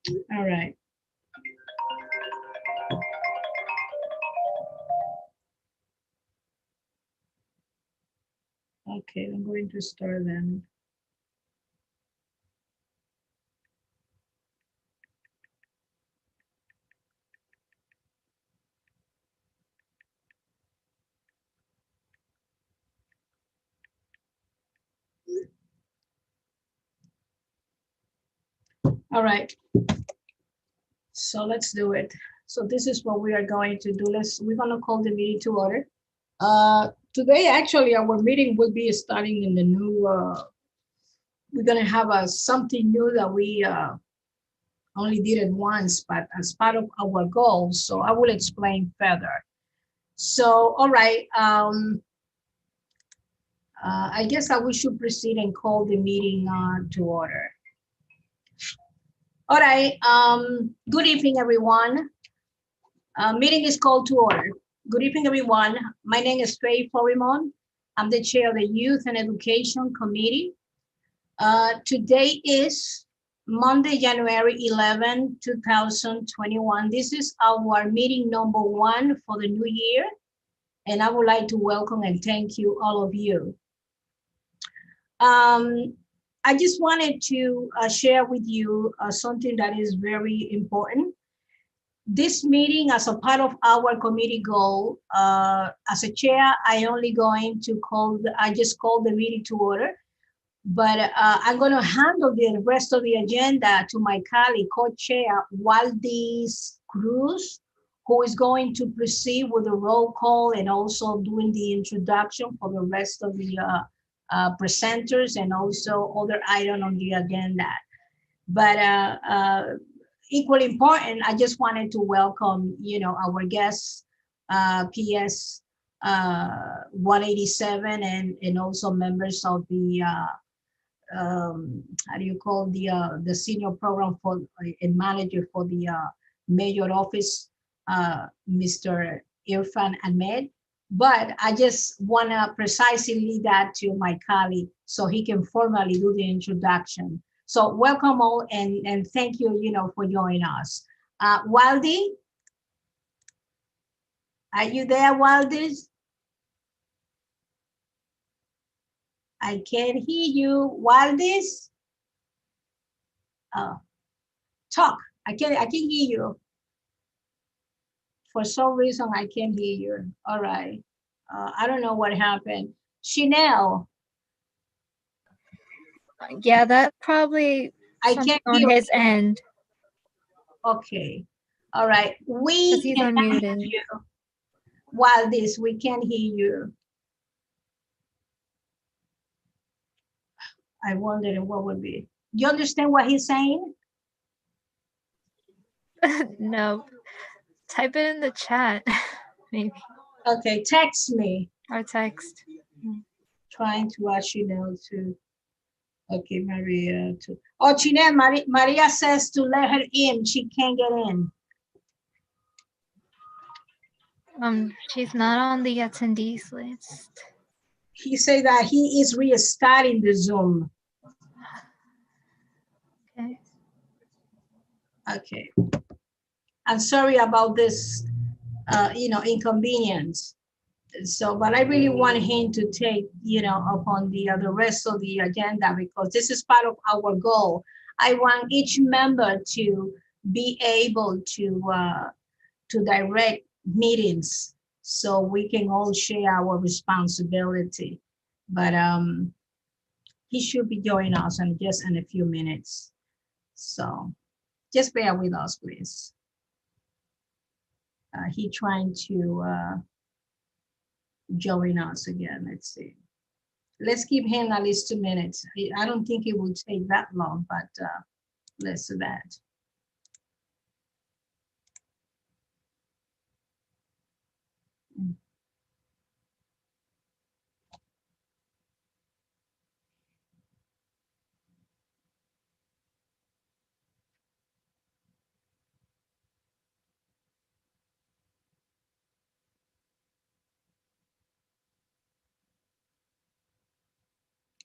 All right. Okay, I'm going to start then. All right, so let's do it. So this is what we are going to do. We're gonna call the meeting to order. Today, actually, our meeting will be starting in the new, we're gonna have something new that we only did it once, but as part of our goals. So I will explain further. So, all right, I guess that we should proceed and call the meeting to order. All right, good evening, everyone. Meeting is called to order. Good evening, everyone. My name is Faye Florimon. I'm the chair of the Youth and Education Committee. Today is Monday, January 11, 2021. This is our meeting number one for the new year. And I would like to welcome and thank you, all of you. I just wanted to share with you something that is very important. This meeting, as a part of our committee goal, as a chair, I just called the meeting to order, but I'm going to handle the rest of the agenda to my colleague, co-chair Waldis Cruz, who is going to proceed with the roll call and also doing the introduction for the rest of the presenters and also other items on the agenda. But equally important, I just wanted to welcome, our guests, PS 187, and also members of the how do you call the senior program for and manager for the mayor office, Mr. Irfan Ahmed. But I just want to precisely lead that to my colleague so he can formally do the introduction. So welcome all, and thank you, for joining us. Waldy, are you there, Waldis? I can't hear you, Waldis. Oh, talk. I can hear you. For some reason, I can't hear you. All right. I don't know what happened. Chanel, Yeah, that probably I something can't on hear his you. end Okay. All right. because We he's cannot hear unmuted. you. While this, we can't hear you. I wondered what would be. You understand what he's saying? No, type it in the chat, maybe, Okay, text me. or text. Trying to ask you now to. Okay, Maria. To. Oh, Chinel, Maria says to let her in. She can't get in. She's not on the attendees list. He said that he is restarting the Zoom. Okay. Okay. I'm sorry about this, inconvenience. So, but I really want him to take, upon the rest of the agenda because this is part of our goal. I want each member to be able to direct meetings so we can all share our responsibility. But he should be joining us in just in a few minutes. So just bear with us, please. He trying to join us again. Let's see. Let's give him at least 2 minutes. I don't think it will take that long, but let's do that.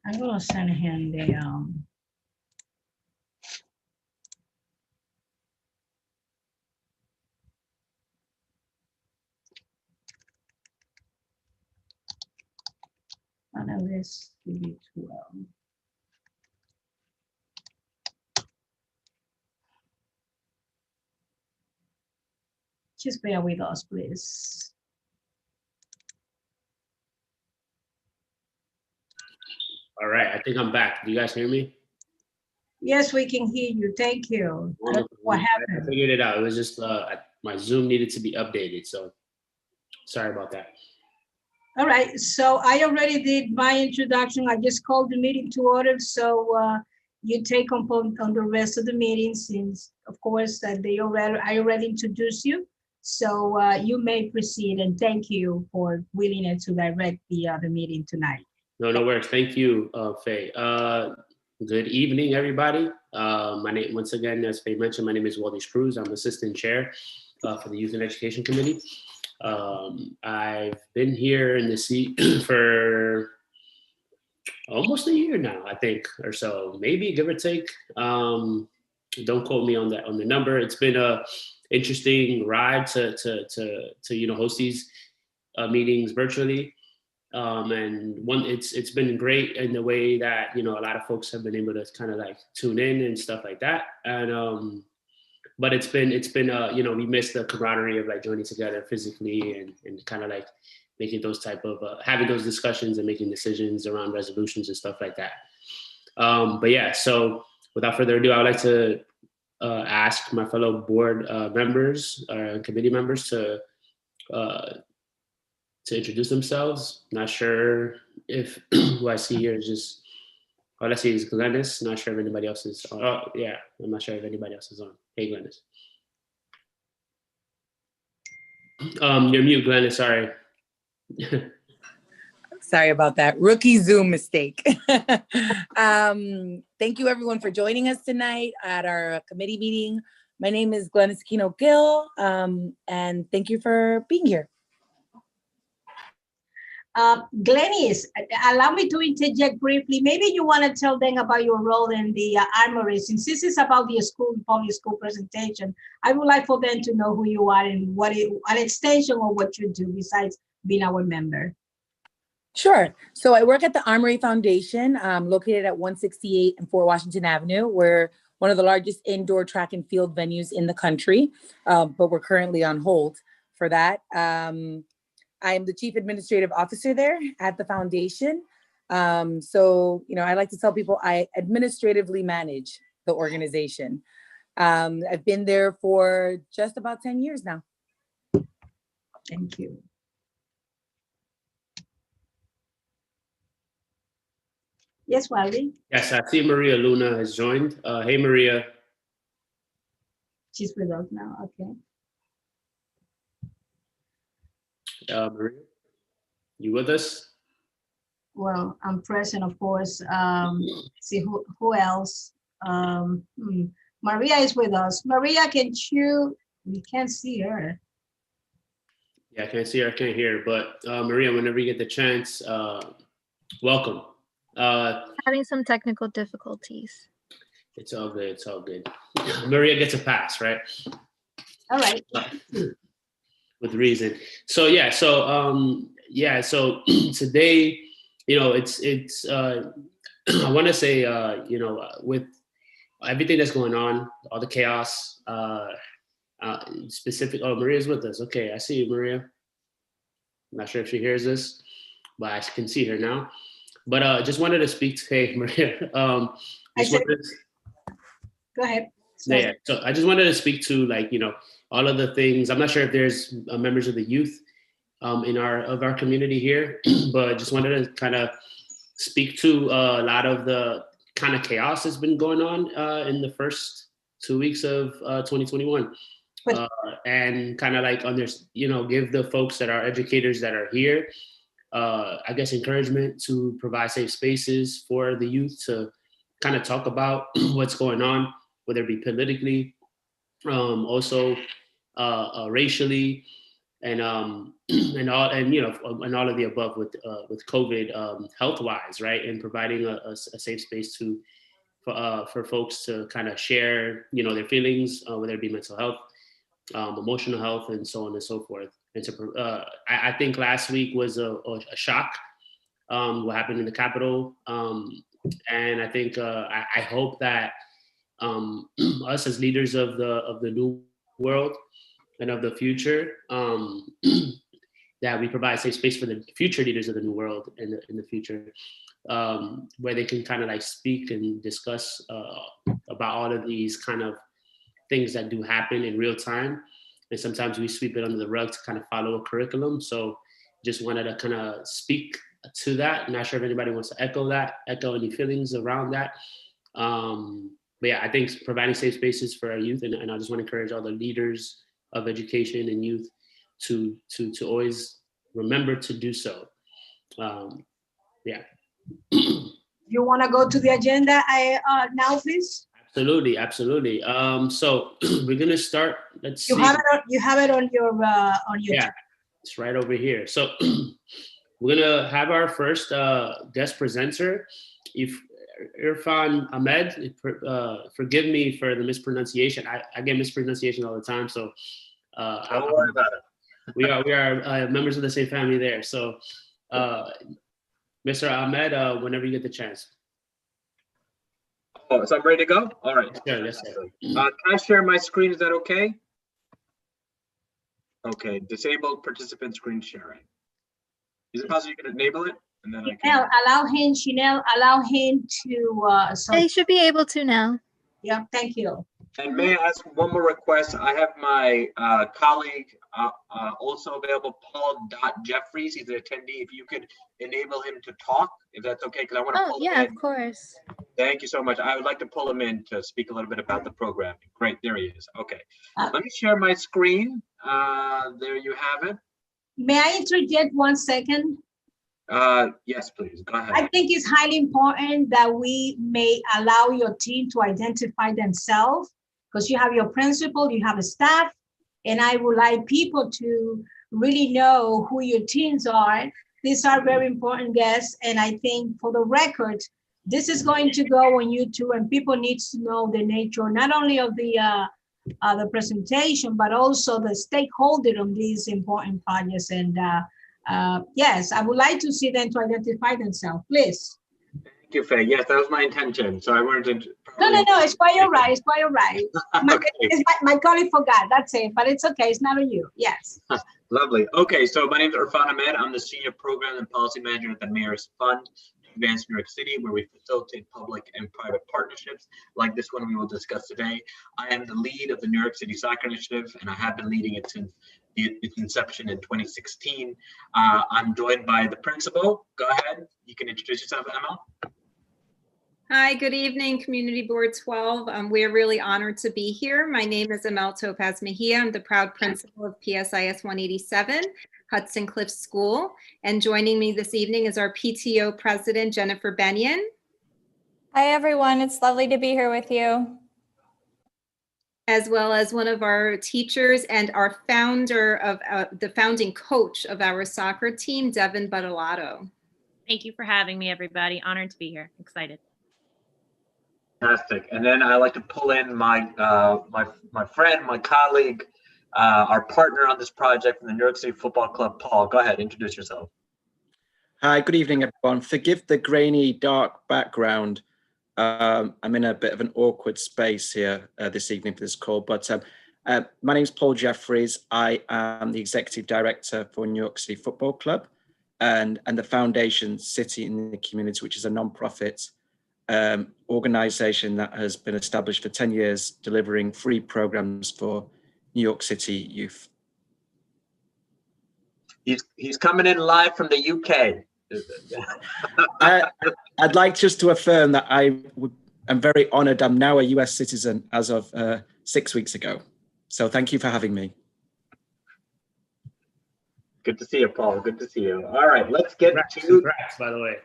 I'm gonna send him Analyst, TB12. Just bear with us, please. All right, I think I'm back. Do you guys hear me? Yes, we can hear you. Thank you. What happened? I figured it out. It was just my Zoom needed to be updated, so sorry about that. All right, so I already did my introduction. I just called the meeting to order, so you take on the rest of the meeting since, of course, that I already introduced you. So you may proceed, and thank you for willingness to direct the meeting tonight. No worries. Thank you, Faye. Good evening, everybody. My name, once again, as Faye mentioned, my name is Waldis Cruz. I'm Assistant Chair for the Youth and Education Committee. I've been here in the seat for almost a year now, I think, or so, maybe give or take. Don't quote me on the number. It's been a interesting ride to host these meetings virtually. And it's been great in the way that a lot of folks have been able to kind of like tune in and stuff like that. And but it's been we missed the camaraderie of like joining together physically and kind of like making those type of having those discussions and making decisions around resolutions and stuff like that. But yeah, so without further ado, I would like to ask my fellow board members and committee members to introduce themselves. Not sure if who I see here is just, all I see is Glennis. Not sure if anybody else is on. Oh, yeah, I'm not sure if anybody else is on. Hey, Glennis. You're mute, Glennis, sorry. Sorry about that. Rookie Zoom mistake. Thank you everyone for joining us tonight at our committee meeting. My name is Glennis Aquino Gill, and thank you for being here. Glennis, allow me to interject briefly. Maybe you want to tell them about your role in the Armory. Since this is about the public school presentation, I would like for them to know who you are and what an extension of what you do besides being our member. Sure. So I work at the Armory Foundation, located at 168 and 4 Washington Avenue. We're one of the largest indoor track and field venues in the country, but we're currently on hold for that. I am the Chief Administrative Officer there at the foundation. So, I like to tell people I administratively manage the organization. I've been there for just about 10 years now. Thank you. Yes, Wally? Yes, I see Maria Luna has joined. Hey, Maria. She's with us now, okay. Maria, you with us? Well, I'm present, of course. See who else? Maria is with us. Maria, we can't see her. Yeah, I can't see her, I can't hear her, but Maria, whenever you get the chance, welcome. Having some technical difficulties. It's all good, it's all good. Maria gets a pass, right? All right. With reason. So yeah, so today, it's I want to say, with everything that's going on, all the chaos, specific. Oh, Maria's with us. Okay, I see you, Maria. I'm not sure if she hears this, but I can see her now. But just wanted to speak to, hey, Maria. Go ahead. Yeah, so I just wanted to speak to all of the things. I'm not sure if there's members of the youth in our community here, but just wanted to kind of speak to a lot of the kind of chaos that's been going on in the first 2 weeks of 2021. And kind of give the folks that are educators that are here, I guess, encouragement to provide safe spaces for the youth to kind of talk about what's going on, whether it be politically, also racially, and all of the above with COVID, health-wise, right, and providing a safe space for folks to kind of share their feelings, whether it be mental health, emotional health, and so on and so forth. And I think last week was a shock what happened in the Capitol. And I think I hope that us as leaders of the new world and of the future, that we provide safe space for the future leaders of the new world in the future, where they can kind of like speak and discuss about all of these kind of things that do happen in real time. And sometimes we sweep it under the rug to kind of follow a curriculum. So just wanted to kind of speak to that. Not sure if anybody wants to echo any feelings around that. But yeah, I think providing safe spaces for our youth, and I just want to encourage all the leaders of education and youth to always remember to do so. Yeah. You want to go to the agenda now, please? Absolutely. So we're gonna start. Let's see. You have it on your Yeah, it's right over here. So we're gonna have our first guest presenter. If Irfan Ahmed, forgive me for the mispronunciation. I get mispronunciation all the time, so don't worry about it. We are members of the same family there. So, Mr. Ahmed, whenever you get the chance. Oh, so I'm ready to go? All right. Yes, sir. Can I share my screen? Is that okay? Okay, disabled participant screen sharing. Is it possible you can enable it? And then Chanel, allow him to. They should be able to now. Yeah, thank you. And may I ask one more request? I have my colleague also available, Paul Jeffries. He's an attendee. If you could enable him to talk, if that's okay, because I want to pull him in. Of course. Thank you so much. I would like to pull him in to speak a little bit about the programming. Great, there he is. Okay, let me share my screen. There you have it. May I interject 1 second? Yes, please, go ahead. I think it's highly important that we may allow your team to identify themselves, because you have your principal, you have a staff, and I would like people to really know who your teams are. These are very important guests, and I think for the record, this is going to go on YouTube, and people need to know the nature, not only of the presentation, but also the stakeholder on these important projects. And yes, I would like to see them to identify themselves, please. Thank you, Faye. Yes, that was my intention. So I wanted to. No, it's quite all right. It's quite all right. Okay. My colleague forgot. That's it. But it's okay. It's not on you. Yes. Lovely. Okay, so my name is Irfan Ahmed. I'm the Senior Program and Policy Manager at the Mayor's Fund to Advance New York City, where we facilitate public and private partnerships like this one we will discuss today. I am the lead of the New York City Soccer Initiative, and I have been leading it since its inception in 2016. I'm joined by the principal. Go ahead. You can introduce yourself, Emma. Hi, good evening, Community Board 12. We're really honored to be here. My name is Amel Topaz Mejia. I'm the proud principal of PSIS 187, Hudson Cliffs School. And joining me this evening is our PTO president, Jennifer Benyon. Hi, everyone. It's lovely to be here with you. As well as one of our teachers and our founder of the founding coach of our soccer team, Devin Buttolato. Thank you for having me, everybody. Honored to be here. Excited. Fantastic. And then I like to pull in my my friend, my colleague, our partner on this project from the New York City Football Club, Paul. Go ahead, introduce yourself. Hi, good evening, everyone. Forgive the grainy, dark background. I'm in a bit of an awkward space here this evening for this call, but my name is Paul Jeffries. I am the Executive Director for New York City Football Club and the Foundation City in the Community, which is a nonprofit organization that has been established for 10 years, delivering free programs for New York City youth. He's coming in live from the UK. I'd like just to affirm that I'm very honored. I'm now a US citizen as of 6 weeks ago. So thank you for having me. Good to see you, Paul. Good to see you. All right, let's get to. Congrats, by the way.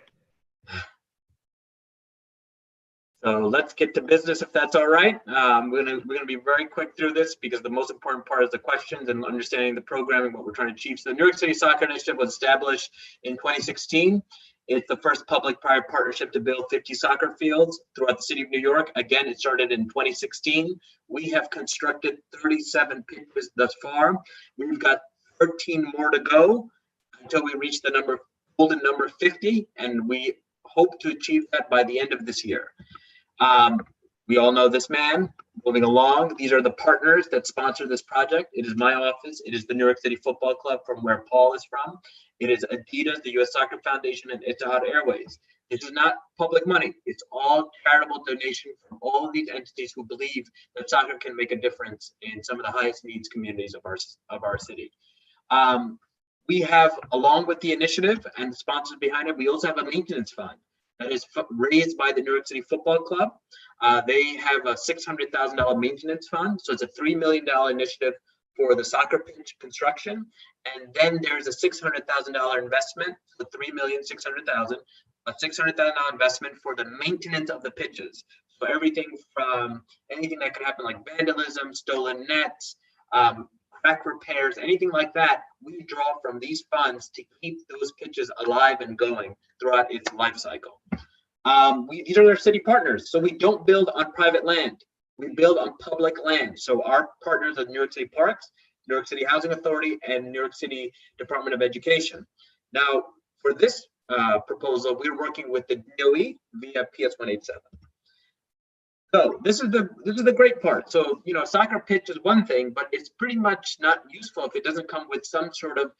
So let's get to business, if that's all right. We're gonna be very quick through this because the most important part is the questions and understanding the programming, what we're trying to achieve. So the New York City Soccer Initiative was established in 2016. It's the first public-private partnership to build 50 soccer fields throughout the city of New York. Again, it started in 2016. We have constructed 37 pitches thus far. We've got 13 more to go until we reach the number golden number 50, and we hope to achieve that by the end of this year. We all know this man. Moving along, these are the partners that sponsor this project. It is my office. It is the New York City Football Club, from where Paul is from. It is Adidas, the U.S. Soccer Foundation, and Etihad Airways. This is not public money. It's all charitable donation from all of these entities who believe that soccer can make a difference in some of the highest needs communities of our city. We have, along with the initiative and the sponsors behind it, we also have a maintenance fund that is raised by the New York City Football Club. They have a $600,000 maintenance fund. So it's a $3 million initiative for the soccer pitch construction. And then there's a $600,000 investment, so $3,600,000, a $600,000 investment for the maintenance of the pitches. So everything from anything that could happen, like vandalism, stolen nets, crack repairs, anything like that, we draw from these funds to keep those pitches alive and going throughout its life cycle. These are our city partners. So we don't build on private land. We build on public land. So our partners are New York City Parks, New York City Housing Authority, and New York City Department of Education. Now, for this proposal, we're working with the DOE via PS 187. So this is the great part. So, you know, soccer pitch is one thing, but it's pretty much not useful if it doesn't come with some sort of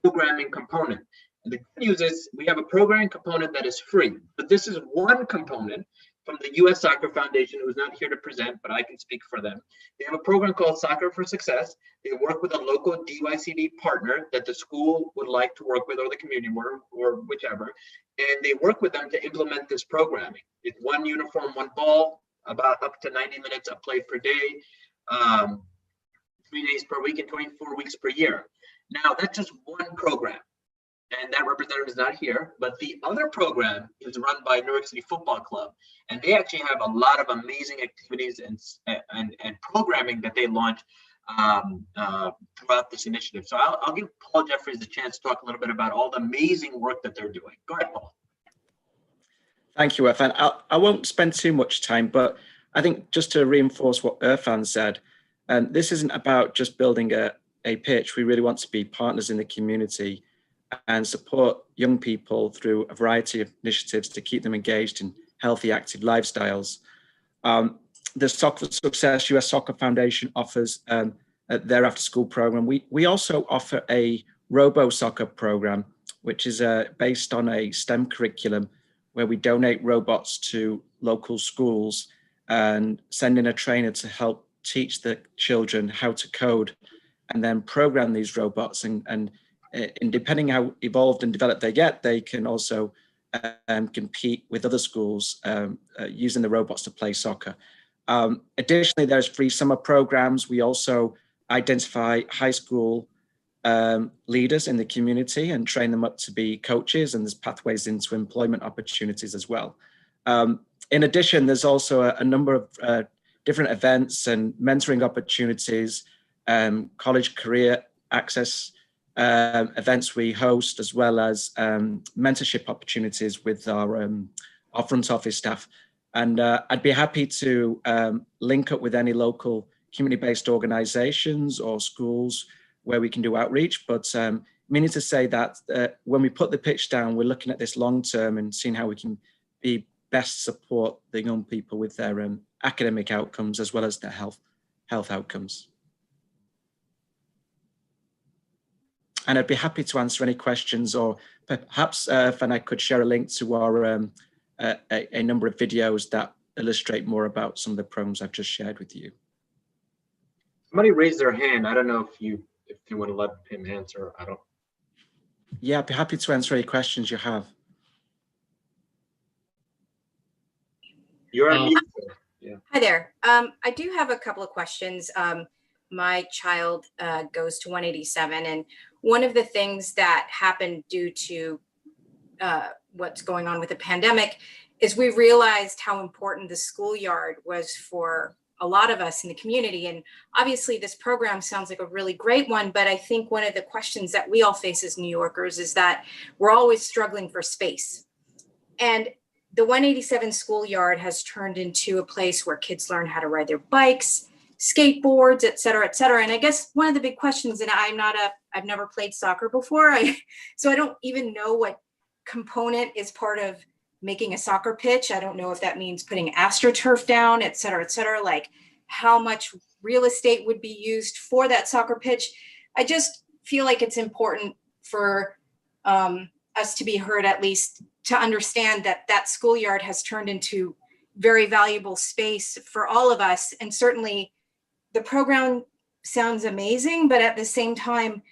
programming component. And the good news is we have a programming component that is free, but this is one component from the U.S. Soccer Foundation, who's not here to present, but I can speak for them. They have a program called Soccer for Success. They work with a local DYCD partner that the school would like to work with, or the community, or whichever, and they work with them to implement this programming. It's one uniform, one ball, about up to 90 minutes of play per day, 3 days per week and 24 weeks per year. Now, that's just one program, and that representative is not here, but the other program is run by New York City Football Club, and they actually have a lot of amazing activities and programming that they launch throughout this initiative. So I'll give Paul Jeffries a chance to talk a little bit about all the amazing work that they're doing. Go ahead, Paul. Thank you, Irfan. I won't spend too much time, but I think just to reinforce what Irfan said, this isn't about just building a pitch. We really want to be partners in the community and support young people through a variety of initiatives to keep them engaged in healthy, active lifestyles. The Soccer for Success US Soccer Foundation offers their after-school program. We also offer a robo-soccer program, which is based on a STEM curriculum, where we donate robots to local schools and send in a trainer to help teach the children how to code and then program these robots. And depending how evolved and developed they get, they can also compete with other schools using the robots to play soccer. Additionally, there's free summer programs. We also identify high school leaders in the community and train them up to be coaches, and there's pathways into employment opportunities as well. In addition, there's also a number of different events and mentoring opportunities, college career access events we host, as well as mentorship opportunities with our front office staff. And I'd be happy to link up with any local community-based organizations or schools where we can do outreach, but meaning to say that when we put the pitch down, we're looking at this long term and seeing how we can best support the young people with their academic outcomes as well as their health outcomes. And I'd be happy to answer any questions, or perhaps if I could share a link to our a number of videos that illustrate more about some of the programs I've just shared with you. Somebody raised their hand. I don't know if you want to let him answer. I don't. Yeah, I'd be happy to answer any questions you have. You're on mute. Yeah. Hi there. I do have a couple of questions. My child goes to 187, and one of the things that happened due to what's going on with the pandemic is we realized how important the schoolyard was for a lot of us in the community. And obviously this program sounds like a really great one, but I think one of the questions that we all face as New Yorkers is that we're always struggling for space. And the 187 schoolyard has turned into a place where kids learn how to ride their bikes, skateboards, et cetera, et cetera. And I guess one of the big questions, and I've never played soccer before, so I don't even know what component is part of making a soccer pitch. I don't know if that means putting AstroTurf down, et cetera, like how much real estate would be used for that soccer pitch. I just feel like it's important for us to be heard, at least to understand that that schoolyard has turned into very valuable space for all of us. And certainly the program sounds amazing, but at the same time,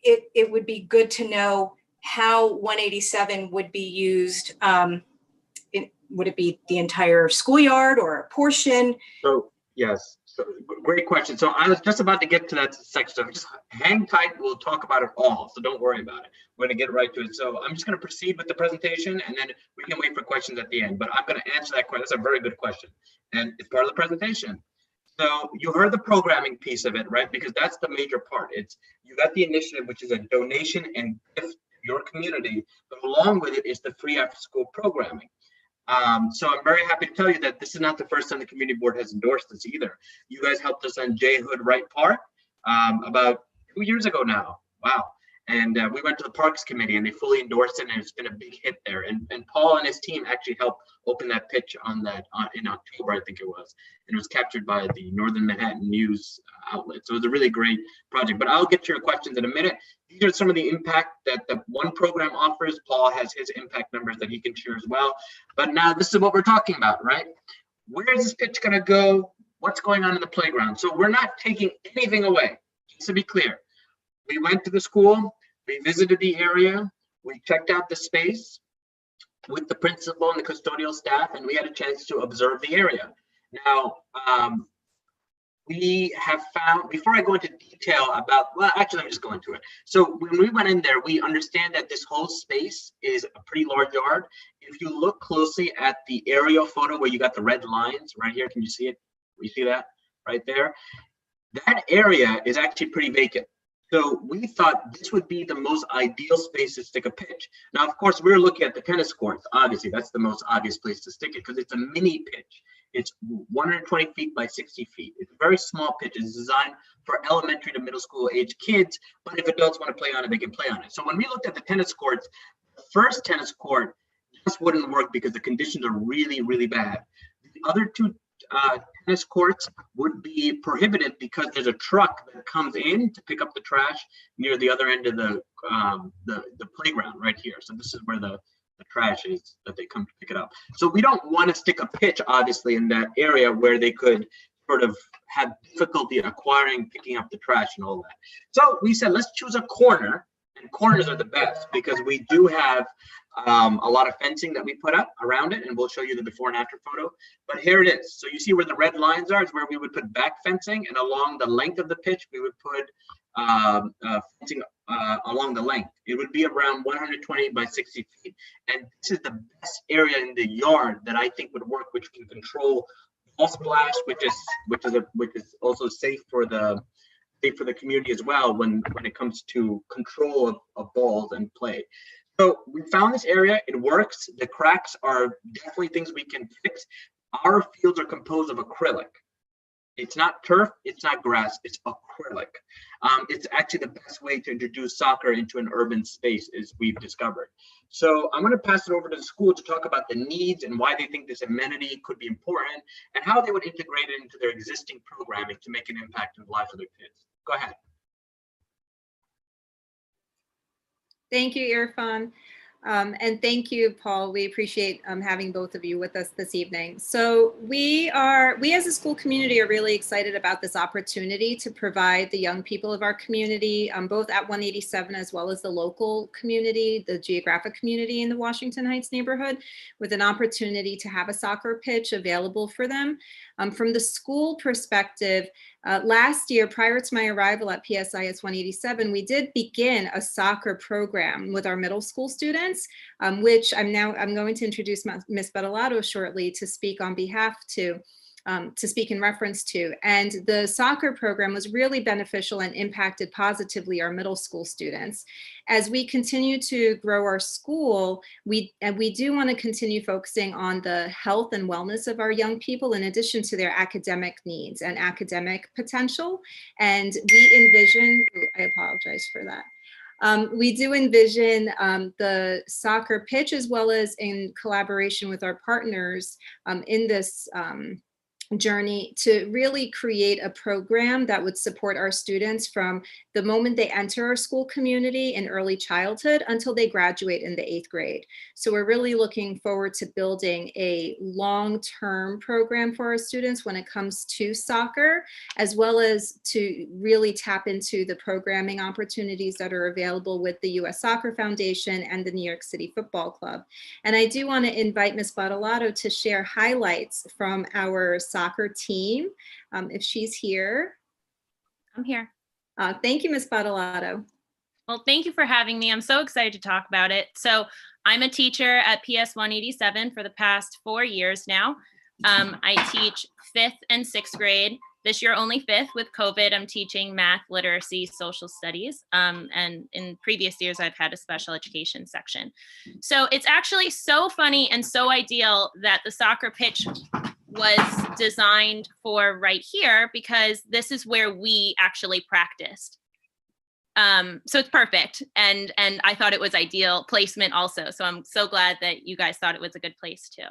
it would be good to know how 187 would be used. Would it be the entire schoolyard or a portion? So, yes, so, great question. So I was just about to get to that section. So just hang tight. We'll talk about it all. So don't worry about it. We're going to get right to it. So I'm just going to proceed with the presentation, and then we can wait for questions at the end. But I'm going to answer that question. That's a very good question. And it's part of the presentation. So you heard the programming piece of it, right? Because that's the major part. It's you got the initiative, which is a donation and gift to your community, but along with it is the free after school programming. So I'm very happy to tell you that this is not the first time the community board has endorsed this either. You guys helped us on J. Hood Wright Park about 2 years ago now. Wow. And we went to the Parks Committee and they fully endorsed it, and it's been a big hit there. And Paul and his team actually helped open that pitch on that in October, I think it was. And it was captured by the Northern Manhattan News outlet. So it was a really great project. But I'll get to your questions in a minute. These are some of the impact that the one program offers. Paul has his impact numbers that he can share as well. But now this is what we're talking about, right? Where is this pitch going to go? What's going on in the playground? So we're not taking anything away, just to be clear. We went to the school, we visited the area, we checked out the space with the principal and the custodial staff, and we had a chance to observe the area. Now, we have found, before I go into detail about, well, actually, let me just go into it. So when we went in there, we understand that this whole space is a pretty large yard. If you look closely at the aerial photo where you got the red lines right here, can you see it? You see that right there? That area is actually pretty vacant. So we thought this would be the most ideal space to stick a pitch. Now, of course, we're looking at the tennis courts. Obviously, that's the most obvious place to stick it because it's a mini pitch. It's 120 feet by 60 feet. It's a very small pitch. It's designed for elementary to middle school age kids, but if adults want to play on it, they can play on it. So when we looked at the tennis courts, the first tennis court just wouldn't work because the conditions are really, really bad. The other two tennis courts would be prohibited because there's a truck that comes in to pick up the trash near the other end of the playground right here. So this is where the trash is that they come to pick it up. So we don't want to stick a pitch, obviously, in that area where they could sort of have difficulty acquiring, picking up the trash and all that. So we said, let's choose a corner, and corners are the best because we do have a lot of fencing that we put up around it, and we'll show you the before and after photo. But here it is. So you see where the red lines are is where we would put back fencing, and along the length of the pitch, we would put fencing along the length. It would be around 120 by 60 feet. And this is the best area in the yard that I think would work, which can control ball splash, which is also safe for the community as well when it comes to control of balls and play. So we found this area, it works. The cracks are definitely things we can fix. Our fields are composed of acrylic. It's not turf, it's not grass, it's acrylic. It's actually the best way to introduce soccer into an urban space, as we've discovered. So I'm going to pass it over to the school to talk about the needs and why they think this amenity could be important and how they would integrate it into their existing programming to make an impact in the lives of their kids. Go ahead. Thank you, Irfan. And thank you, Paul. We appreciate having both of you with us this evening. So we as a school community are really excited about this opportunity to provide the young people of our community, both at 187 as well as the local community, the geographic community in the Washington Heights neighborhood, with an opportunity to have a soccer pitch available for them. From the school perspective, last year, prior to my arrival at PSIS 187, we did begin a soccer program with our middle school students, which I'm going to introduce Ms. Bettolato shortly to speak on behalf to speak in reference to. And the soccer program was really beneficial and impacted positively our middle school students. As we continue to grow our school, we do want to continue focusing on the health and wellness of our young people in addition to their academic needs and academic potential. And we envision, I apologize for that. We do envision the soccer pitch, as well as in collaboration with our partners in this journey, to really create a program that would support our students from the moment they enter our school community in early childhood until they graduate in the 8th grade. So we're really looking forward to building a long-term program for our students when it comes to soccer, as well as to really tap into the programming opportunities that are available with the U.S. Soccer Foundation and the New York City Football Club. And I do want to invite Ms. Badolato to share highlights from our soccer team, if she's here. I'm here. Thank you, Ms. Badolato. Well, thank you for having me. I'm so excited to talk about it. So I'm a teacher at PS 187 for the past 4 years now. I teach 5th and 6th grade. This year only 5th. With COVID, I'm teaching math, literacy, social studies. And in previous years, I've had a special education section. So it's actually so funny and so ideal that the soccer pitch was designed for right here, because this is where we actually practiced. So it's perfect. And I thought it was ideal placement also. So I'm so glad that you guys thought it was a good place too.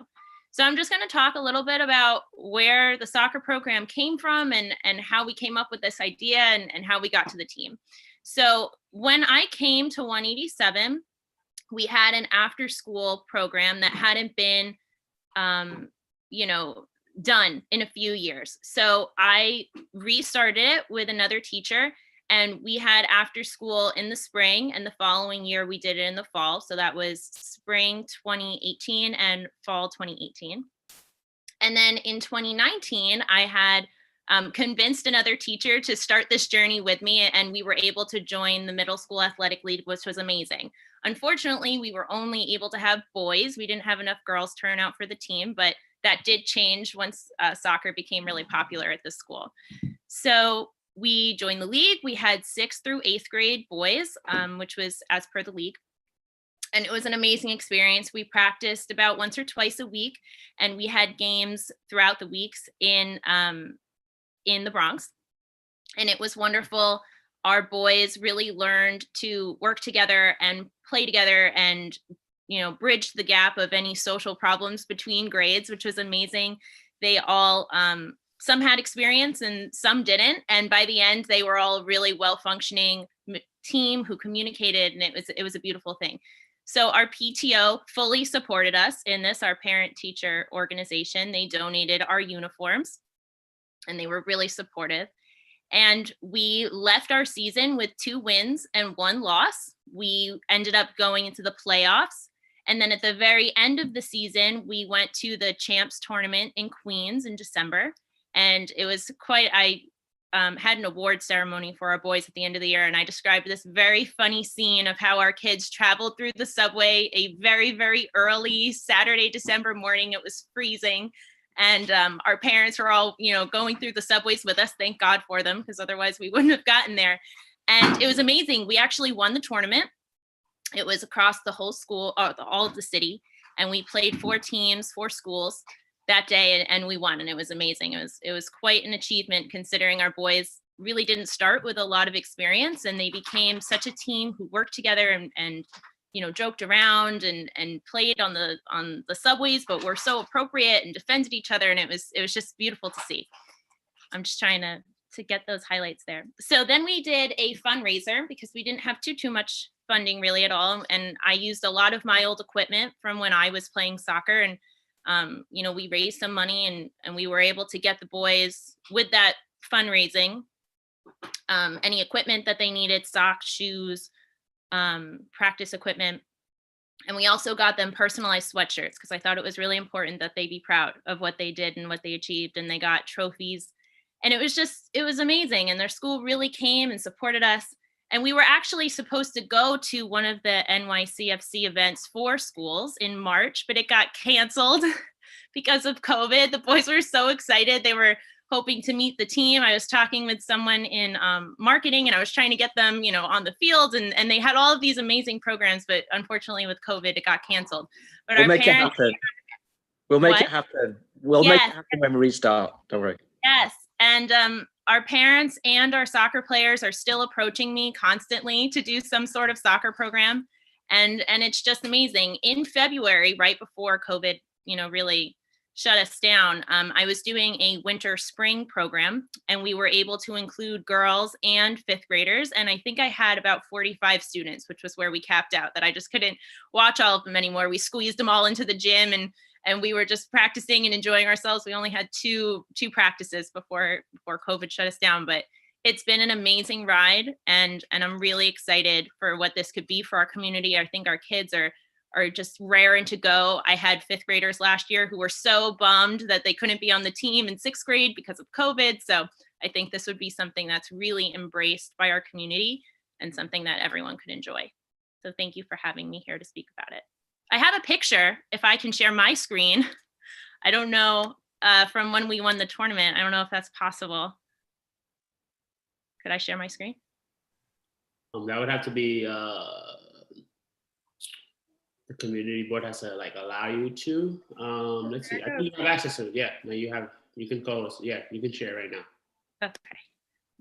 So I'm just going to talk a little bit about where the soccer program came from and how we came up with this idea and how we got to the team. So when I came to 187, we had an after school program that hadn't been, done in a few years. So I restarted it with another teacher, and we had after school in the spring, and the following year we did it in the fall. So that was spring 2018 and fall 2018. And then in 2019, I had convinced another teacher to start this journey with me, and we were able to join the middle school athletic league, which was amazing. Unfortunately, we were only able to have boys. We didn't have enough girls turn out for the team, but that did change once soccer became really popular at the school. So we joined the league. We had 6th through 8th grade boys, which was as per the league. And it was an amazing experience. We practiced about once or twice a week, and we had games throughout the weeks in the Bronx. And it was wonderful. Our boys really learned to work together and play together and bridge the gap of any social problems between grades, which was amazing. They all, some had experience and some didn't. And by the end, they were all really well-functioning team who communicated, and it was a beautiful thing. So our PTO fully supported us in this, our parent-teacher organization. They donated our uniforms, and they were really supportive. And we left our season with 2 wins and 1 loss. We ended up going into the playoffs. And then at the very end of the season, we went to the Champs tournament in Queens in December. And it was I had an award ceremony for our boys at the end of the year. And I described this very funny scene of how our kids traveled through the subway a very, very early Saturday, December morning. It was freezing. And our parents were all, going through the subways with us. Thank God for them, because otherwise we wouldn't have gotten there. And it was amazing. We actually won the tournament. It was across the whole school, all of the city. And we played 4 teams, 4 schools that day, and we won. And it was amazing. It was quite an achievement, considering our boys really didn't start with a lot of experience, and they became such a team who worked together and joked around and played on the subways, but were so appropriate and defended each other. And it was just beautiful to see. I'm just trying to get those highlights there. So then we did a fundraiser, because we didn't have too much funding really at all. And I used a lot of my old equipment from when I was playing soccer. And, we raised some money, and we were able to get the boys, with that fundraising, any equipment that they needed, socks, shoes, practice equipment. And we also got them personalized sweatshirts, because I thought it was really important that they be proud of what they did and what they achieved. And they got trophies, and it was amazing. And their school really came and supported us. And we were actually supposed to go to one of the NYCFC events for schools in March, but it got canceled because of COVID. The boys were so excited. They were hoping to meet the team. I was talking with someone in marketing, and I was trying to get them, on the field, and they had all of these amazing programs, but unfortunately with COVID, it got canceled. But we'll make it happen. We'll make it happen. We'll make it happen when we restart. Don't worry. Yes. And our parents and our soccer players are still approaching me constantly to do some sort of soccer program. And it's just amazing. In February, right before COVID, really shut us down, I was doing a winter spring program, and we were able to include girls and fifth graders. And I think I had about 45 students, which was where we capped out, that I just couldn't watch all of them anymore. We squeezed them all into the gym, and we were just practicing and enjoying ourselves. We only had two practices before COVID shut us down, but it's been an amazing ride, and I'm really excited for what this could be for our community. I think our kids are just raring to go. I had fifth graders last year who were so bummed that they couldn't be on the team in sixth grade because of COVID. So I think this would be something that's really embraced by our community and something that everyone could enjoy. So thank you for having me here to speak about it. I have a picture, if I can share my screen. I don't know, from when we won the tournament. I don't know if that's possible. Could I share my screen? That would have to be, the community board has to allow you to. Let's see, I think you have access to it. Yeah, no, you can call us. Yeah, you can share right now. Okay.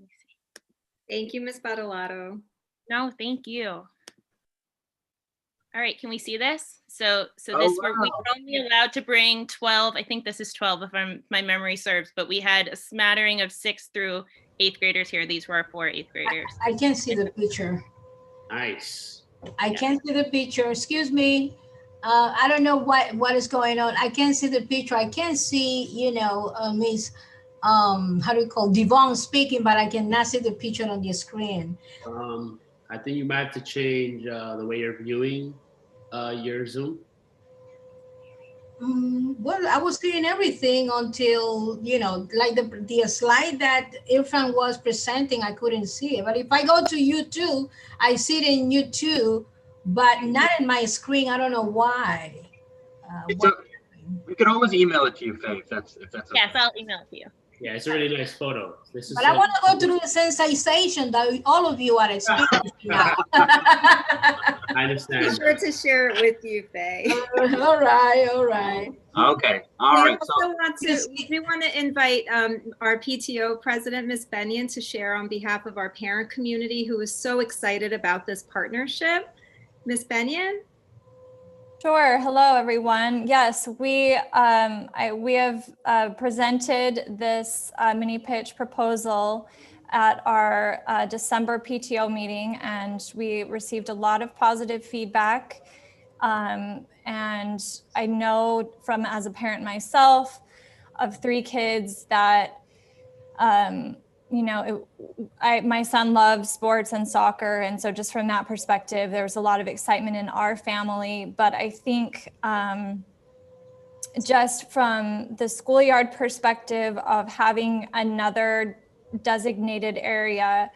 Let me see. Thank you, Ms. Badolato. No, thank you. All right, can we see this? So this, we were only allowed to bring 12, I think this is 12 if my memory serves, but we had a smattering of 6th through 8th graders here. These were our 4 8th graders. I can see the picture. Nice. I can see the picture. Excuse me. I don't know what is going on. I can't see the picture. I can see, Miss, how do you call, Devon speaking, but I cannot see the picture on the screen. I think you might have to change the way you're viewing your Zoom. Well, I was seeing everything until, like the slide that Irfan was presenting, I couldn't see it. But if I go to YouTube, I see it in YouTube, but not in my screen. I don't know why. We could always email it to you, Faye, if that's okay. Yes, I'll email it to you. Yeah, it's a really nice photo. But I want to go through the sensation that all of you are experiencing now. I understand. Be sure to share it with you, Faye. All right. Okay, all right. We want to invite our PTO president, Ms. Benyon, to share on behalf of our parent community who is so excited about this partnership. Ms. Benyon? Sure. Hello, everyone. Yes, we have presented this mini pitch proposal at our December PTO meeting, and we received a lot of positive feedback. And I know as a parent myself of 3 kids that, my son loves sports and soccer. And so just from that perspective, there was a lot of excitement in our family. But I think just from the schoolyard perspective of having another designated area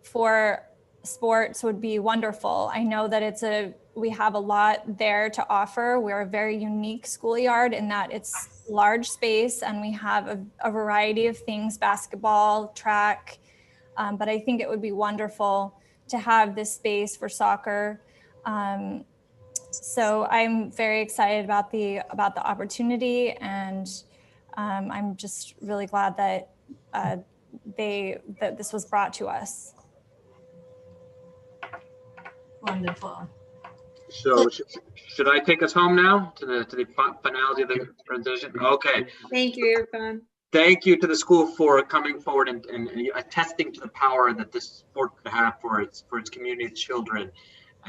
for sports would be wonderful. I know that we have a lot there to offer. We're a very unique schoolyard in that it's large space and we have a variety of things, basketball, track. But I think it would be wonderful to have this space for soccer. So I'm very excited about the opportunity, and I'm just really glad that that this was brought to us. Wonderful. So should I take us home now to the finality of the presentation? Okay. Thank you, Irfan. Thank you to the school for coming forward and attesting to the power that this sport could have for its community, its children,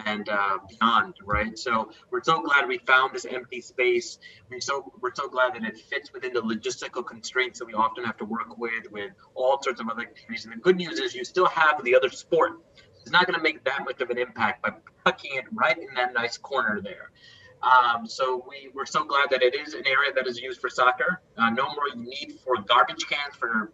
and beyond, right? So we're so glad we found this empty space. We're so glad that it fits within the logistical constraints that we often have to work with all sorts of other activities. And the good news is you still have the other sport. It's not going to make that much of an impact by tucking it right in that nice corner there. So we're so glad that it is an area that is used for soccer. No more need for garbage cans for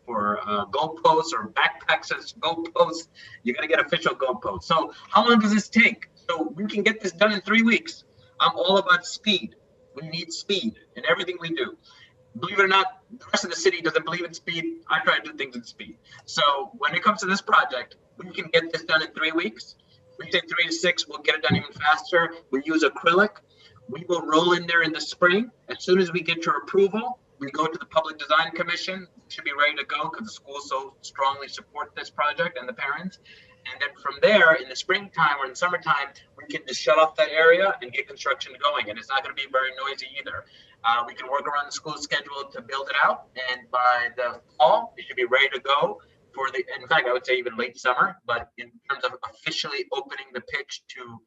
goalposts or backpacks as goalposts. You're going to get official goalposts. So how long does this take? So we can get this done in 3 weeks. I'm all about speed. We need speed in everything we do. Believe it or not, the rest of the city doesn't believe in speed. I try to do things in speed. So when it comes to this project, we can get this done in 3 weeks. We say 3 to 6, we'll get it done even faster. We use acrylic. We will roll in there in the spring. As soon as we get your approval, we go to the Public Design Commission. should be ready to go because the schools so strongly support this project and the parents. And then from there, in the springtime or in summertime, we can just shut off that area and get construction going. And it's not going to be very noisy either. We can work around the school schedule to build it out. And by the fall, it should be ready to go for the, in fact, I would say even late summer. But in terms of officially opening the pitch to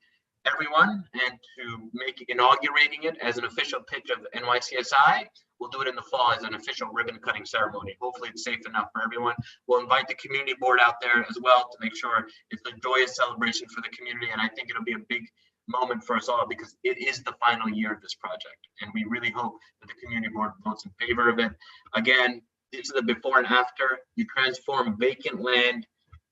everyone and to inaugurating it as an official pitch of NYCSI, we'll do it in the fall as an official ribbon cutting ceremony. Hopefully it's safe enough for everyone. We'll invite the community board out there as well to make sure it's a joyous celebration for the community. And I think it'll be a big moment for us all because it is the final year of this project. And we really hope that the community board votes in favor of it. Again, this is the before and after. You transform vacant land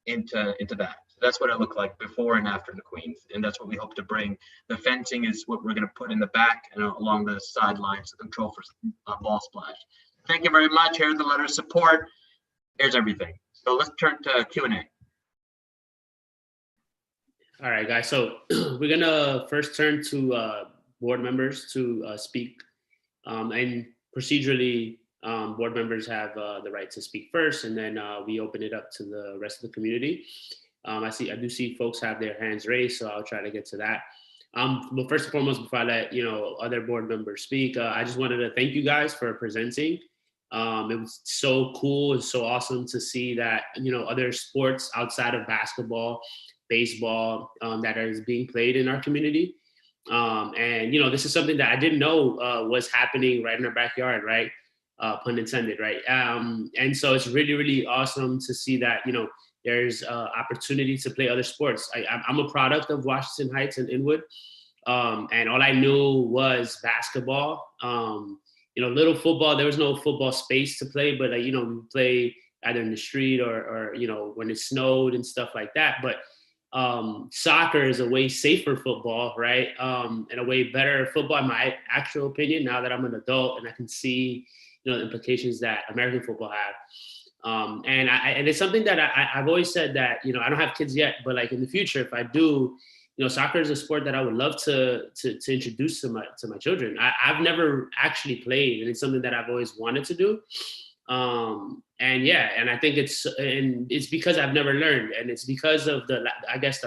into that. That's what it looked like before and after the Queens. And that's what we hope to bring. The fencing is what we're going to put in the back and along the sidelines to control for ball splash. Thank you very much. Here's the letter of support. Here's everything. So let's turn to Q&A. All right, guys. So we're going to first turn to board members to speak. And procedurally, board members have the right to speak first, and then we open it up to the rest of the community. I do see folks have their hands raised, so I'll try to get to that. But first and foremost, before I let other board members speak, I just wanted to thank you guys for presenting. It was so cool and so awesome to see that other sports outside of basketball, baseball, that is being played in our community. And this is something that I didn't know was happening right in our backyard, right? Pun intended, right? And so it's really, really awesome to see that there's opportunity to play other sports. I'm a product of Washington Heights and Inwood, and all I knew was basketball. Little football. There was no football space to play, but we play either in the street or when it snowed and stuff like that. But soccer is a way safer football, right? And a way better football, in my actual opinion. Now that I'm an adult and I can see the implications that American football have. And it's something that I've always said that, I don't have kids yet, but like in the future, if I do, soccer is a sport that I would love to introduce to my children. I've never actually played, and it's something that I've always wanted to do. And I think it's because I've never learned, and it's because of the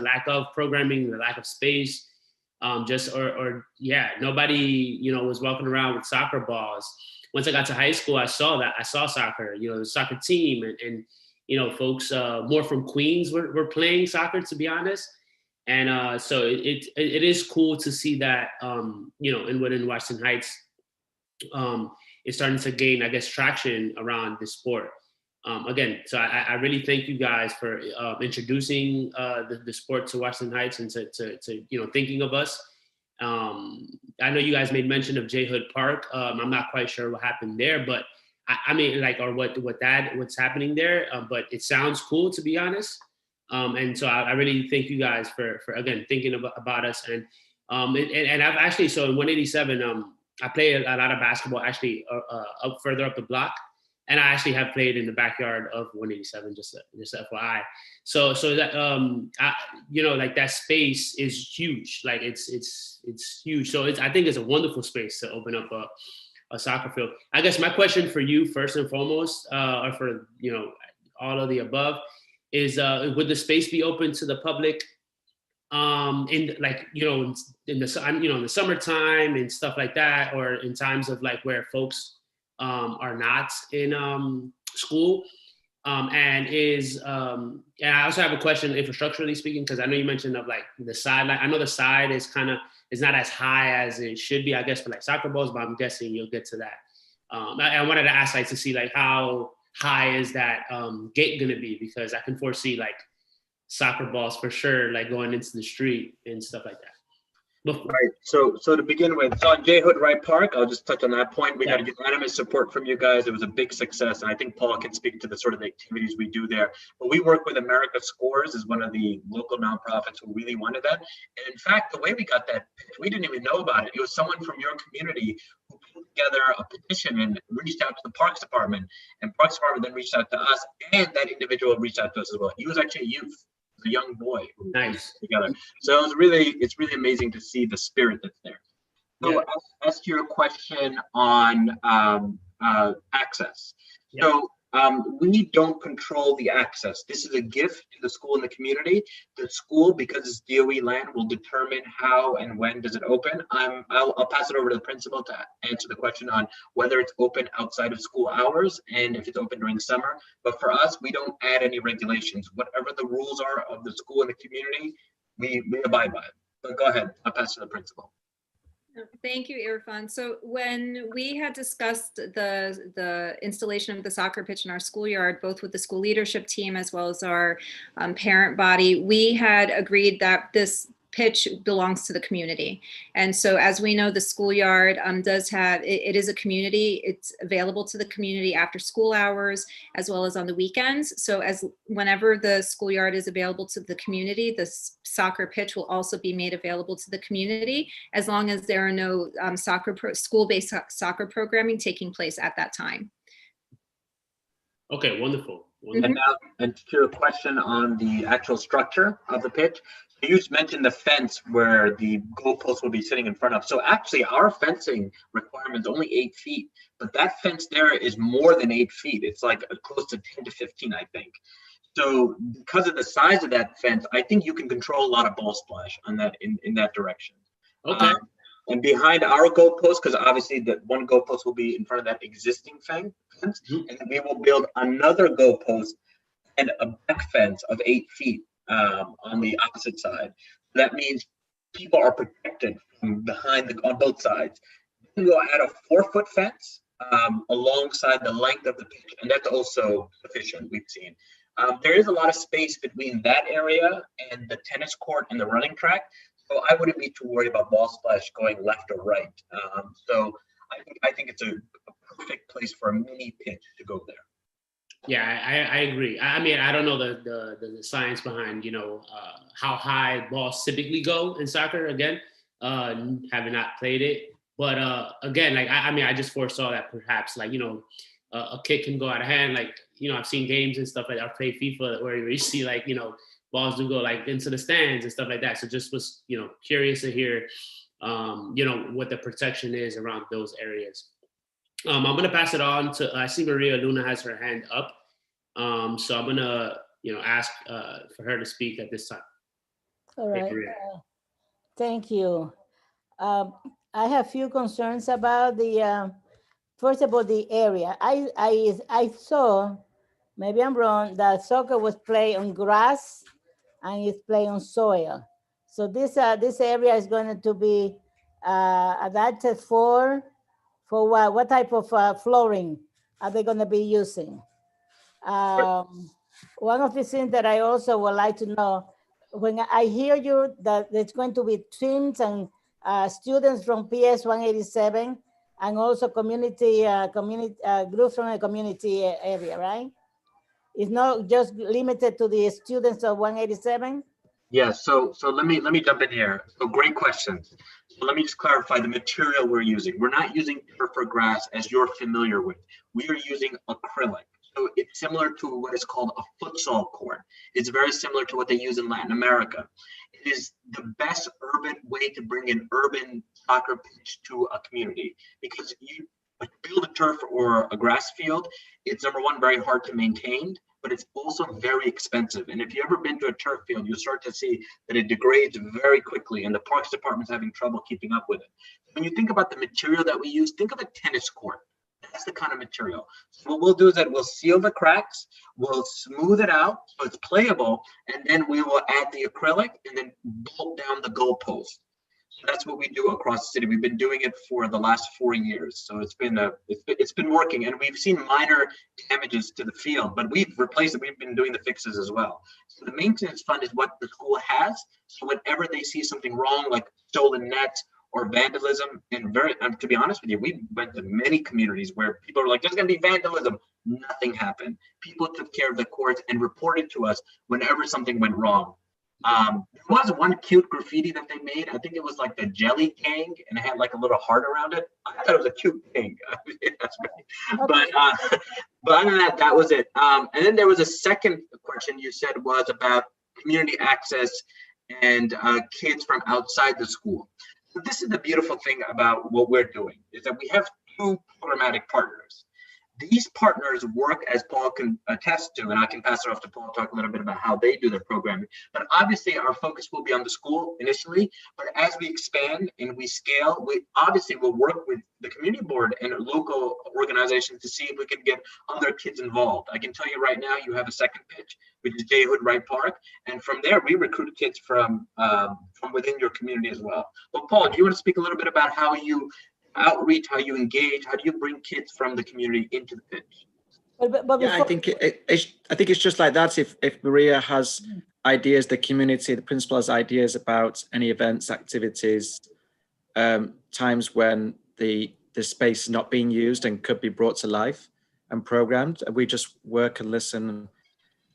lack of programming, the lack of space, nobody, was walking around with soccer balls. Once I got to high school, I saw soccer, the soccer team and folks more from Queens were playing soccer, to be honest. And so it is cool to see that, Inwood and Washington Heights is starting to gain, traction around this sport. Again, so I really thank you guys for introducing the sport to Washington Heights and to thinking of us. I know you guys made mention of J. Hood Park. I'm not quite sure what happened there, but what's happening there. But it sounds cool, to be honest. And so I really thank you guys for again thinking about us. And I've actually, so in 187, I play a lot of basketball actually up further up the block. And I actually have played in the backyard of 187, just FYI. So that that space is huge. Like it's huge. So I think it's a wonderful space to open up a soccer field. I guess my question for you first and foremost, or for all of the above, is would the space be open to the public in the summertime and stuff like that, or in times of like where folks are not in school, and I also have a question infrastructurally speaking, because I know you mentioned of like the sideline. I know the side is not as high as it should be, I guess, for like soccer balls, but I'm guessing you'll get to that. I wanted to ask to see like how high is that gate gonna be, because I can foresee like soccer balls for sure, like going into the street and stuff like that. Right. So to begin with, so on J. Hood Wright Park, I'll just touch on that point. We got unanimous support from you guys. It was a big success, and I think Paul can speak to the sort of activities we do there. But we work with America Scores, is one of the local nonprofits who really wanted that. And in fact, the way we got that, we didn't even know about it. It was someone from your community who put together a petition and reached out to the Parks Department, and Parks Department then reached out to us, and that individual reached out to us as well. He was actually a youth. A young boy. Nice. Together. So it's really amazing to see the spirit that's there. So as to your question on access. Yeah. So We don't control the access. This is a gift to the school and the community. The school, because it's DOE land, will determine how and when does it open. I'll pass it over to the principal to answer the question on whether it's open outside of school hours and if it's open during summer. But for us, we don't add any regulations. Whatever the rules are of the school and the community, we abide by it. But go ahead, I'll pass to the principal. Thank you, Irfan. So when we had discussed the installation of the soccer pitch in our schoolyard, both with the school leadership team as well as our parent body, we had agreed that this pitch belongs to the community. And so as we know, the schoolyard does have, it is a community. It's available to the community after school hours, as well as on the weekends. So whenever the schoolyard is available to the community, the soccer pitch will also be made available to the community, as long as there are no school-based soccer programming taking place at that time. Okay, wonderful. And now, and to your question on the actual structure of the pitch, you just mentioned the fence where the goalpost will be sitting in front of. So actually our fencing requirement is only 8 feet, but that fence there is more than 8 feet. It's like close to 10 to 15, I think. So because of the size of that fence, I think you can control a lot of ball splash on that in that direction. Okay. And behind our goalpost, because obviously the one goalpost will be in front of that existing fence, and then we will build another goalpost and a back fence of 8 feet on the opposite side. That means people are protected from behind on both sides. Then we'll add a 4-foot fence alongside the length of the pitch, and that's also sufficient, we've seen. There is a lot of space between that area and the tennis court and the running track, so I wouldn't be too worried about ball splash going left or right. So I think it's a perfect place for a mini pitch to go there. Yeah, I agree. I mean, I don't know the science behind, how high balls typically go in soccer, again, having not played it. But again, like, I just foresaw that perhaps, like, a kick can go out of hand. Like, I've seen games and stuff like that. I've played FIFA where you see, like, balls do go like into the stands and stuff like that. So just was, curious to hear, what the protection is around those areas. I'm going to pass it on to, I see Maria Luna has her hand up. So I'm going to, ask for her to speak at this time. All right. Thank you. I have few concerns about the, first of all, the area. I saw, maybe I'm wrong, that soccer was played on grass and it's played on soil. So this area is going to be adapted for what? What type of flooring are they going to be using? One of the things that I also would like to know, when I hear you that there's going to be teams and students from PS 187 and also community groups from the community area, right? It's not just limited to the students of 187? Yeah, so let me jump in here. So great questions. So let me just clarify the material we're using. We're not using turf or grass as you're familiar with. We are using acrylic. So it's similar to what is called a futsal court. It's very similar to what they use in Latin America. It is the best urban way to bring an urban soccer pitch to a community, because you build a turf or a grass field, it's number one, very hard to maintain, but it's also very expensive. And if you've ever been to a turf field, you'll start to see that it degrades very quickly and the Parks Department's having trouble keeping up with it. When you think about the material that we use, think of a tennis court. That's the kind of material. So what we'll do is that we'll seal the cracks, we'll smooth it out so it's playable, and then we will add the acrylic and then bolt down the goalpost. So that's what we do across the city. We've been doing it for the last 4 years. So it's been working, and we've seen minor damages to the field, but we've replaced it. We've been doing the fixes as well. So the maintenance fund is what the school has. So whenever they see something wrong, like stolen nets or vandalism, and to be honest with you, we went to many communities where people are like, there's going to be vandalism. Nothing happened. People took care of the courts and reported to us whenever something went wrong. There was one cute graffiti that they made. I think it was like the Jelly King, and it had like a little heart around it. I thought it was a cute thing. That's right. But other than that, that was it. And then there was a second question you said was about community access and kids from outside the school. So this is the beautiful thing about what we're doing, is that we have two programmatic partners. These partners work, as Paul can attest to, and I can pass it off to Paul to talk a little bit about how they do their programming. But obviously our focus will be on the school initially, but as we expand and we scale, we obviously will work with the community board and local organizations to see if we can get other kids involved. I can tell you right now, you have a second pitch, which is J. Hood Wright Park. And from there, we recruit kids from within your community as well. But Paul, do you want to speak a little bit about how you outreach, how you engage, how do you bring kids from the community into the pitch? But Yeah, I think it's just like that. If Maria has ideas, the community, the principal has ideas about any events, activities, times when the space is not being used and could be brought to life and programmed, and we just work and listen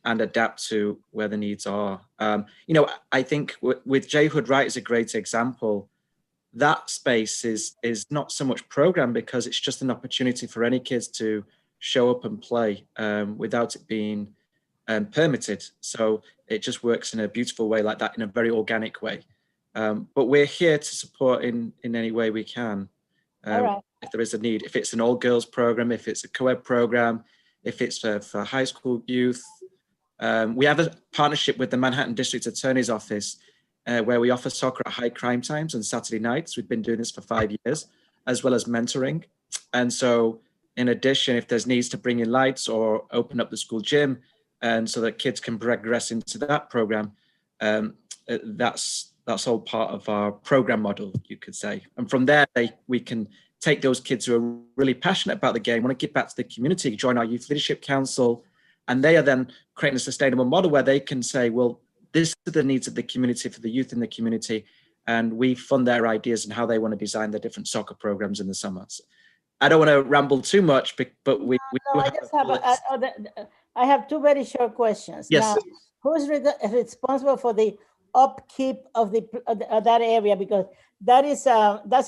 and adapt to where the needs are. I think with J. Hood Wright is a great example. That space is not so much programmed because it's just an opportunity for any kids to show up and play without it being permitted. So it just works in a beautiful way like that, in a very organic way. But we're here to support in any way we can. If there is a need, if it's an all girls program, if it's a co-ed program, if it's for high school youth. We have a partnership with the Manhattan District Attorney's Office where we offer soccer at high crime times on Saturday nights. We've been doing this for 5 years, as well as mentoring. And so in addition, if there's needs to bring in lights or open up the school gym, and so that kids can progress into that program, that's all part of our program model, you could say. And from there, we can take those kids who are really passionate about the game, want to give back to the community, join our Youth Leadership Council, and they are then creating a sustainable model where they can say, well, this are the needs of the community for the youth in the community, and we fund their ideas and how they want to design their different soccer programs in the summers. I don't want to ramble too much, but we I have two very short questions. Yes. Now, who's responsible for the upkeep of that area? Because that's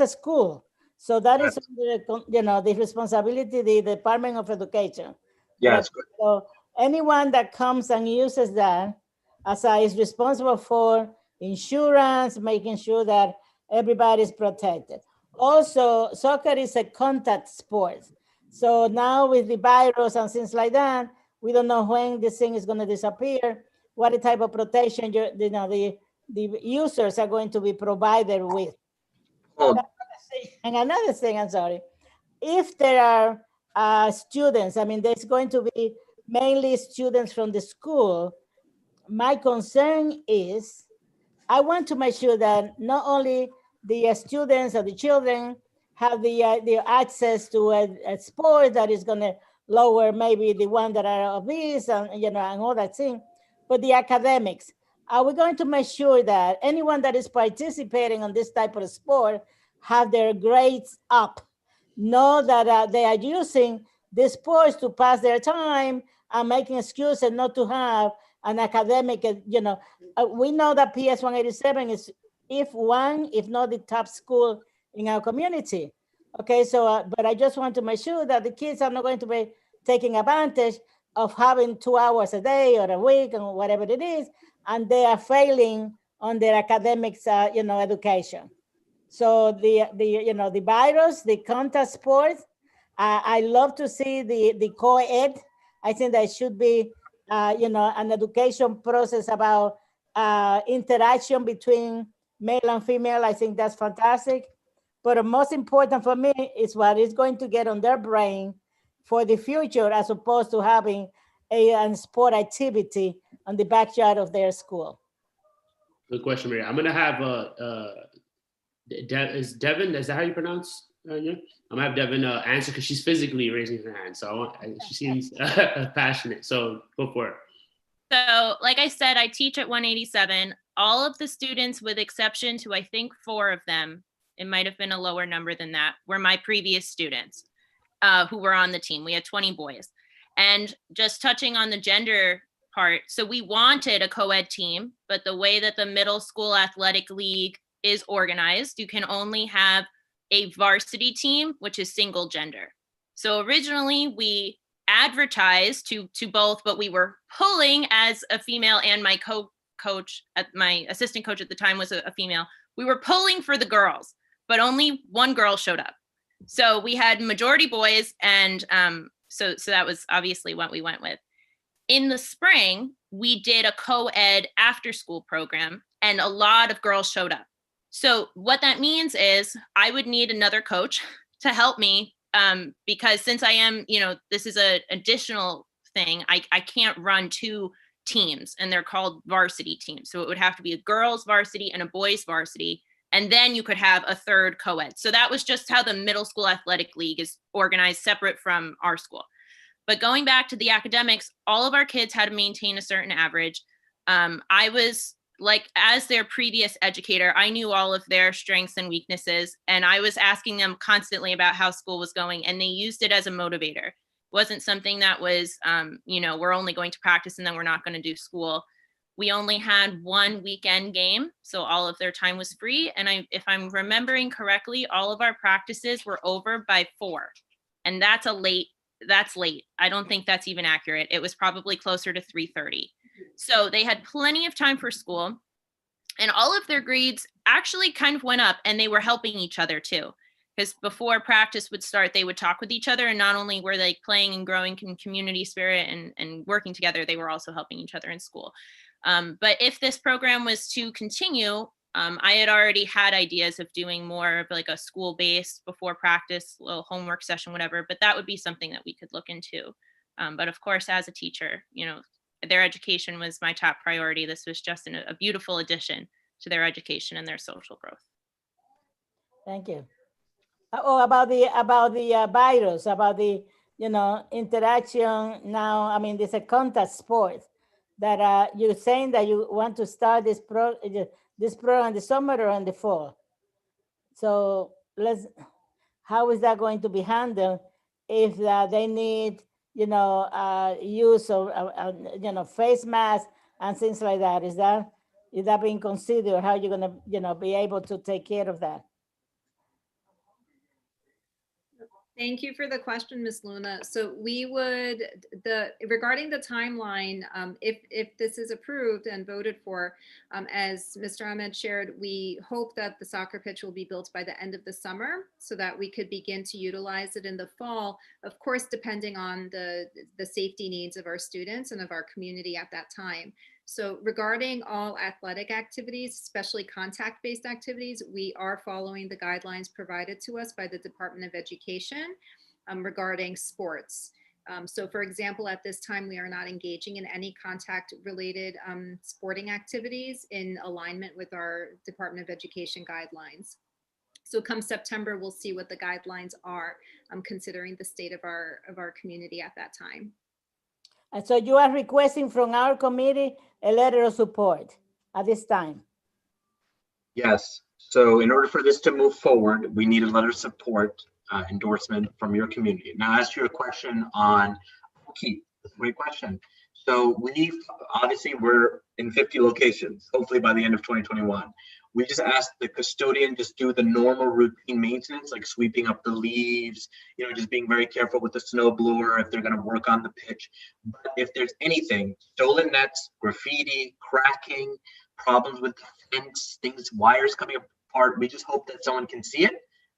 a school, so that is the responsibility of the Department of Education. Yeah, that's good. So anyone that comes and uses that is responsible for insurance, making sure that everybody's protected. Also, soccer is a contact sport. So now with the virus and things like that, we don't know when this thing is going to disappear, what type of protection the users are going to be provided with. And another thing, I'm sorry, if there are students, I mean, there's going to be mainly students from the school. My concern is, I want to make sure that not only the students or the children have the access to a sport that is going to lower maybe the one that are obese and and all that thing, but the academics. Are we going to make sure that anyone that is participating on this type of sport have their grades up? Know that they are using the sports to pass their time and making excuses not to have an academic, we know that PS 187 is, if not the top school in our community. Okay, so, but I just want to make sure that the kids are not going to be taking advantage of having 2 hours a day or a week and whatever it is, and they are failing on their academics, education. So the virus, the contact sports, I love to see the co-ed. I think there should be, an education process about interaction between male and female. I think that's fantastic. But the most important for me is what is going to get on their brain for the future, as opposed to having a sport activity on the backyard of their school. Good question, Maria. I'm going to have is Devin, is that how you pronounce it? I'm gonna have Devin answer because she's physically raising her hand. So she seems passionate. So go for it. So like I said, I teach at 187. All of the students, with exception to I think 4 of them, it might have been a lower number than that, were my previous students who were on the team. We had 20 boys. And just touching on the gender part, so we wanted a co-ed team, but the way that the middle school athletic league is organized, you can only have a varsity team, which is single gender. So originally we advertised to both, but we were pulling as a female, and my coach, my assistant coach at the time was a female. We were pulling for the girls, but only one girl showed up. So we had majority boys and So that was obviously what we went with. In the spring, we did a co-ed after school program, and a lot of girls showed up. So what that means is I would need another coach to help me, because since I am, this is an additional thing, I can't run 2 teams, and they're called varsity teams. So it would have to be a girls varsity and a boys varsity. And then you could have a third co-ed. So that was just how the middle school athletic league is organized, separate from our school. But going back to the academics, all of our kids had to maintain a certain average. I was like, as their previous educator, I knew all of their strengths and weaknesses, and I was asking them constantly about how school was going, and they used it as a motivator. It wasn't something that was, we're only going to practice and then we're not going to do school. We only had 1 weekend game, so all of their time was free. And if I'm remembering correctly, all of our practices were over by 4. And that's late. I don't think that's even accurate. It was probably closer to 3:30. So they had plenty of time for school. And all of their grades actually kind of went up, and they were helping each other too. Because before practice would start, they would talk with each other. And not only were they playing and growing in community spirit and working together, they were also helping each other in school. But if this program was to continue, I had already had ideas of doing more of like a school-based before practice, little homework session, whatever, but that would be something that we could look into. But of course, as a teacher, their education was my top priority. This was just a beautiful addition to their education and their social growth. Thank you. Oh, about the virus, about the, interaction now. I mean, there's a contact sport that you're saying that you want to start this program this summer or in the fall. So how is that going to be handled if they need, use of, face masks and things like that? Is that being considered? How you're gonna, be able to take care of that? Thank you for the question, Ms. Luna. So we would, regarding the timeline, if this is approved and voted for, as Mr. Ahmed shared, we hope that the soccer pitch will be built by the end of the summer so that we could begin to utilize it in the fall, of course, depending on the safety needs of our students and of our community at that time. So regarding all athletic activities, especially contact-based activities, we are following the guidelines provided to us by the Department of Education regarding sports. So for example, at this time, we are not engaging in any contact-related sporting activities in alignment with our Department of Education guidelines. So come September, we'll see what the guidelines are, considering the state of our community at that time. And so you are requesting from our committee a letter of support at this time? Yes. So in order for this to move forward, we need a letter of support endorsement from your community. Now, as to your question on Keith, that's a great question. So obviously we're in 50 locations, hopefully by the end of 2021. We just asked the custodian just do the normal routine maintenance, like sweeping up the leaves, just being very careful with the snow blower if they're going to work on the pitch. But if there's anything, stolen nets, graffiti, cracking, problems with the fence, wires coming apart, we just hope that someone can see it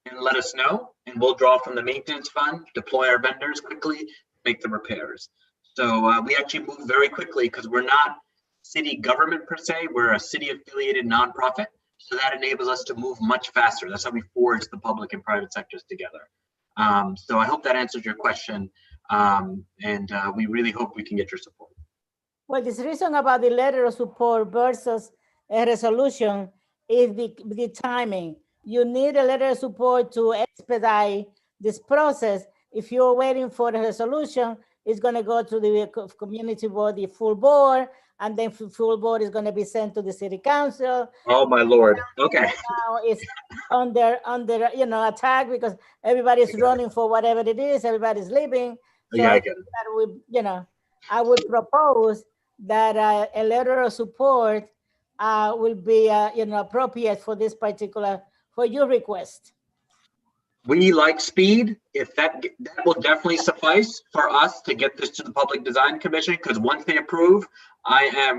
and let us know, and we'll draw from the maintenance fund, deploy our vendors quickly, make the repairs. So we actually move very quickly because we're not city government per se, we're a city affiliated nonprofit. So that enables us to move much faster. That's how we forge the public and private sectors together. So I hope that answers your question. And we really hope we can get your support. Well, this reason about the letter of support versus a resolution is the timing. You need a letter of support to expedite this process. If you're waiting for a resolution, it's going to go to the community board, the full board, and then full board is going to be sent to the city council. Oh my Lord. Okay. Now it's under attack because everybody's running for whatever it is. Everybody's leaving. So yeah, I would propose that a letter of support will be appropriate for this particular, for your request. We like speed. If that will definitely suffice for us to get this to the Public Design Commission, because once they approve,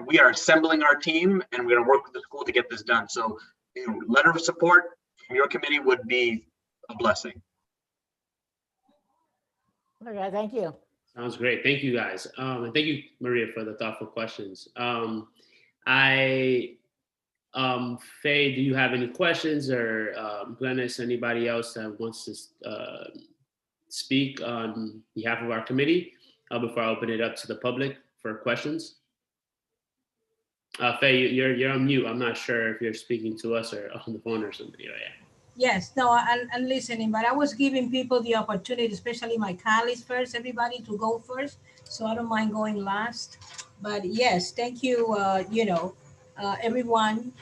we are assembling our team and we're going to work with the school to get this done. So letter of support from your committee would be a blessing. Okay, thank you. Sounds great. Thank you, guys. And thank you, Maria, for the thoughtful questions. Faye, do you have any questions, or Glennis, anybody else that wants to speak on behalf of our committee before I open it up to the public for questions? Faye, you're on mute. I'm not sure if you're speaking to us or on the phone or somebody. Oh, yeah. Yes, no, I'm listening, but I was giving people the opportunity, especially my colleagues first, everybody to go first. So I don't mind going last. But yes, thank you, everyone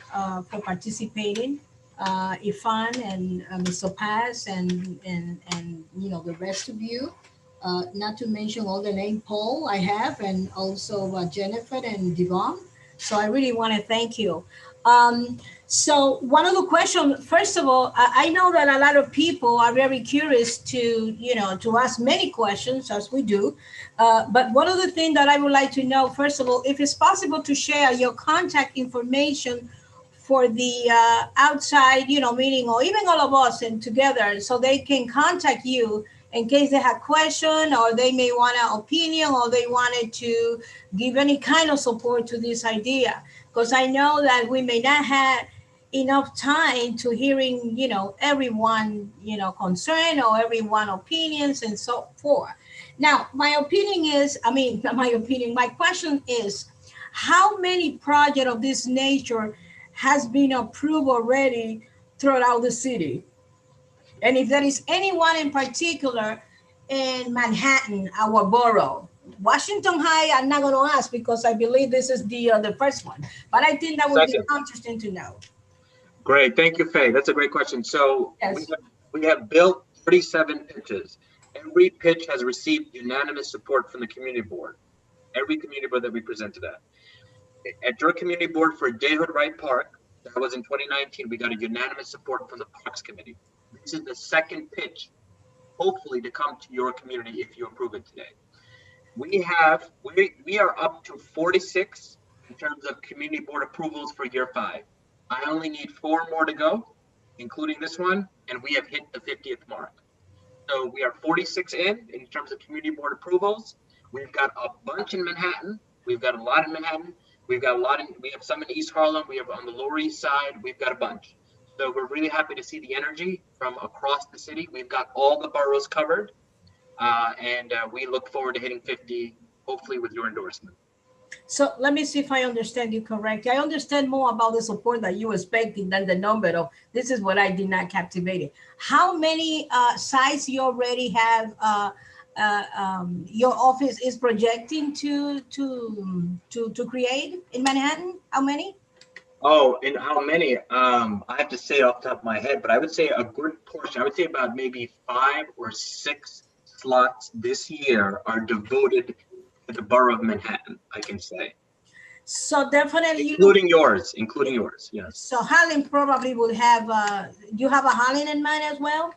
for participating. Ifan and Mr. Paz and the rest of you. Not to mention all the name Paul I have, and also Jennifer and Devon. So I really want to thank you. So one of the questions, first of all, I know that a lot of people are very curious to ask many questions, as we do. But one of the things that I would like to know, first of all, if it's possible to share your contact information for the outside, meeting, or even all of us and together, so they can contact you in case they have question, or they may want an opinion, or they wanted to give any kind of support to this idea. Because I know that we may not have enough time to hearing, everyone, concern, or everyone opinions and so forth. Now, my question is, how many projects of this nature has been approved already throughout the city? And if there is anyone in particular in Manhattan, our borough, Washington High, I'm not going to ask because I believe this is the first one, but I think that would be interesting to know. Great, thank you, Faye. That's a great question. So yes. we have built 37 pitches. Every pitch has received unanimous support from the community board. Every community board that we presented at your community board for Dayhood Wright Park, that was in 2019, we got a unanimous support from the Parks Committee. This is the second pitch, hopefully, to come to your community if you approve it today. We are up to 46 in terms of community board approvals for year 5. I only need 4 more to go, including this one, and we have hit the 50th mark. So we are 46 in terms of community board approvals. We've got a bunch in Manhattan. We've got a lot in Manhattan. We have some in East Harlem. We have on the Lower East Side. We've got a bunch. So we're really happy to see the energy from across the city. We've got all the boroughs covered, and we look forward to hitting 50, hopefully with your endorsement. So let me see if I understand you correctly. I understand more about the support that you were expecting than the number of, this is what I did not captivate. How many sites you already have your office is projecting to create in Manhattan? How many? Oh, and how many? I have to say off the top of my head, but I would say a good portion. I would say about maybe 5 or 6 slots this year are devoted to the borough of Manhattan, I can say. So definitely, including yours, yes. So Harlem probably would have. You have a Harlem in mind as well?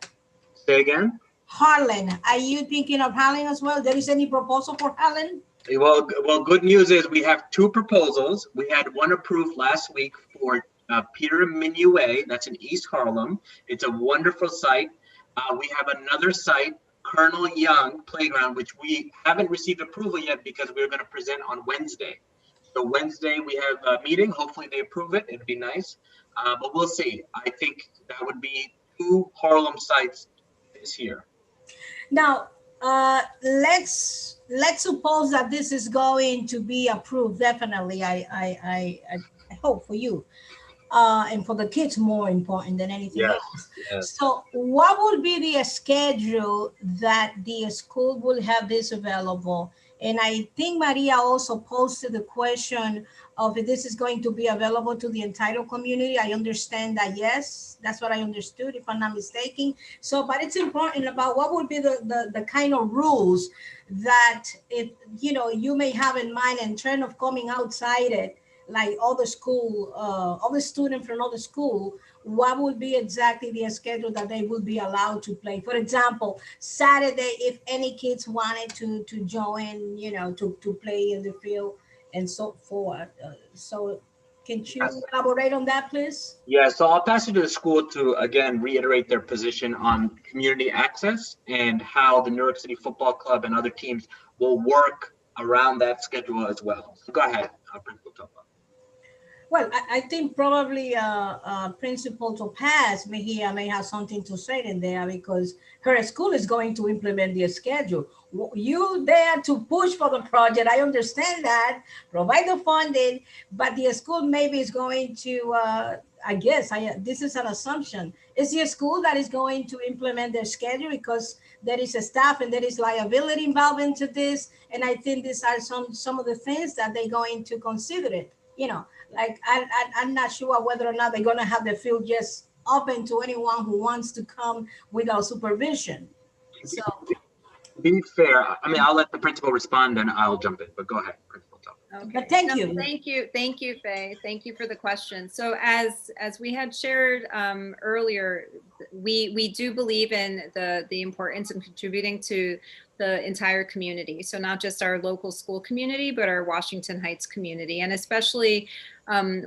Say again. Harlem. Are you thinking of Harlem as well? There is any proposal for Harlem? Well, good news is we have 2 proposals. We had one approved last week for Peter Minuet. That's in East Harlem. It's a wonderful site. We have another site, Colonel Young Playground, which we haven't received approval yet because we're going to present on Wednesday. So Wednesday we have a meeting. Hopefully they approve it. It'd be nice, but we'll see. I think that would be 2 Harlem sites this year. Now, let's suppose that this is going to be approved. Definitely, I hope for you. And for the kids, more important than anything else. Yes. So what would be the schedule that the school will have this available? And I think Maria also posted the question of if this is going to be available to the entire community. I understand that, yes, that's what I understood, if I'm not mistaken. So, but it's important about what would be the kind of rules that you may have in mind in terms of coming outside it, like all the school, all the students from all the school, what would be exactly the schedule that they would be allowed to play? For example, Saturday, if any kids wanted to join, to play in the field and so forth. So Can you elaborate on that, please? Yeah, so I'll pass it to the school to, again, reiterate their position on community access and how the New York City Football Club and other teams will work around that schedule as well. So go ahead, Principal Topa. Well, I think probably Principal Topaz Mejia may have something to say in there because her school is going to implement the schedule. You there to push for the project, I understand that, provide the funding, but the school maybe is going to, I guess, this is an assumption. Is the school that is going to implement their schedule because there is a staff and there is liability involved into this. And I think these are some of the things that they're going to consider it, like I'm not sure whether or not they're going to have the field just open to anyone who wants to come without supervision. So, be fair, I mean, I'll let the principal respond and I'll jump in, but go ahead, Principal Topa. Okay. But thank No, you. Thank you, Faye. Thank you for the question. So as we had shared earlier, we do believe in the importance of contributing to the entire community. So not just our local school community, but our Washington Heights community, and especially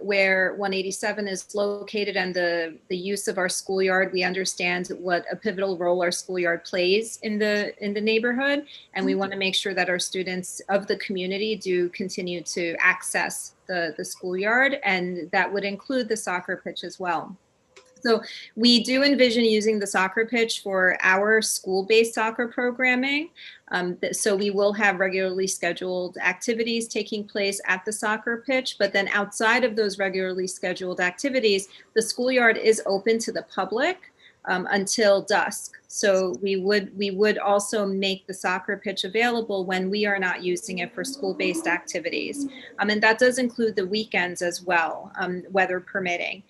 where 187 is located and the use of our schoolyard. We understand what a pivotal role our schoolyard plays in the neighborhood, and we want to make sure that our students of the community do continue to access the schoolyard, and that would include the soccer pitch as well. So we do envision using the soccer pitch for our school-based soccer programming. So we will have regularly scheduled activities taking place at the soccer pitch, but then outside of those regularly scheduled activities, the schoolyard is open to the public until dusk. So we would also make the soccer pitch available when we are not using it for school-based activities. And that does include the weekends as well, weather permitting.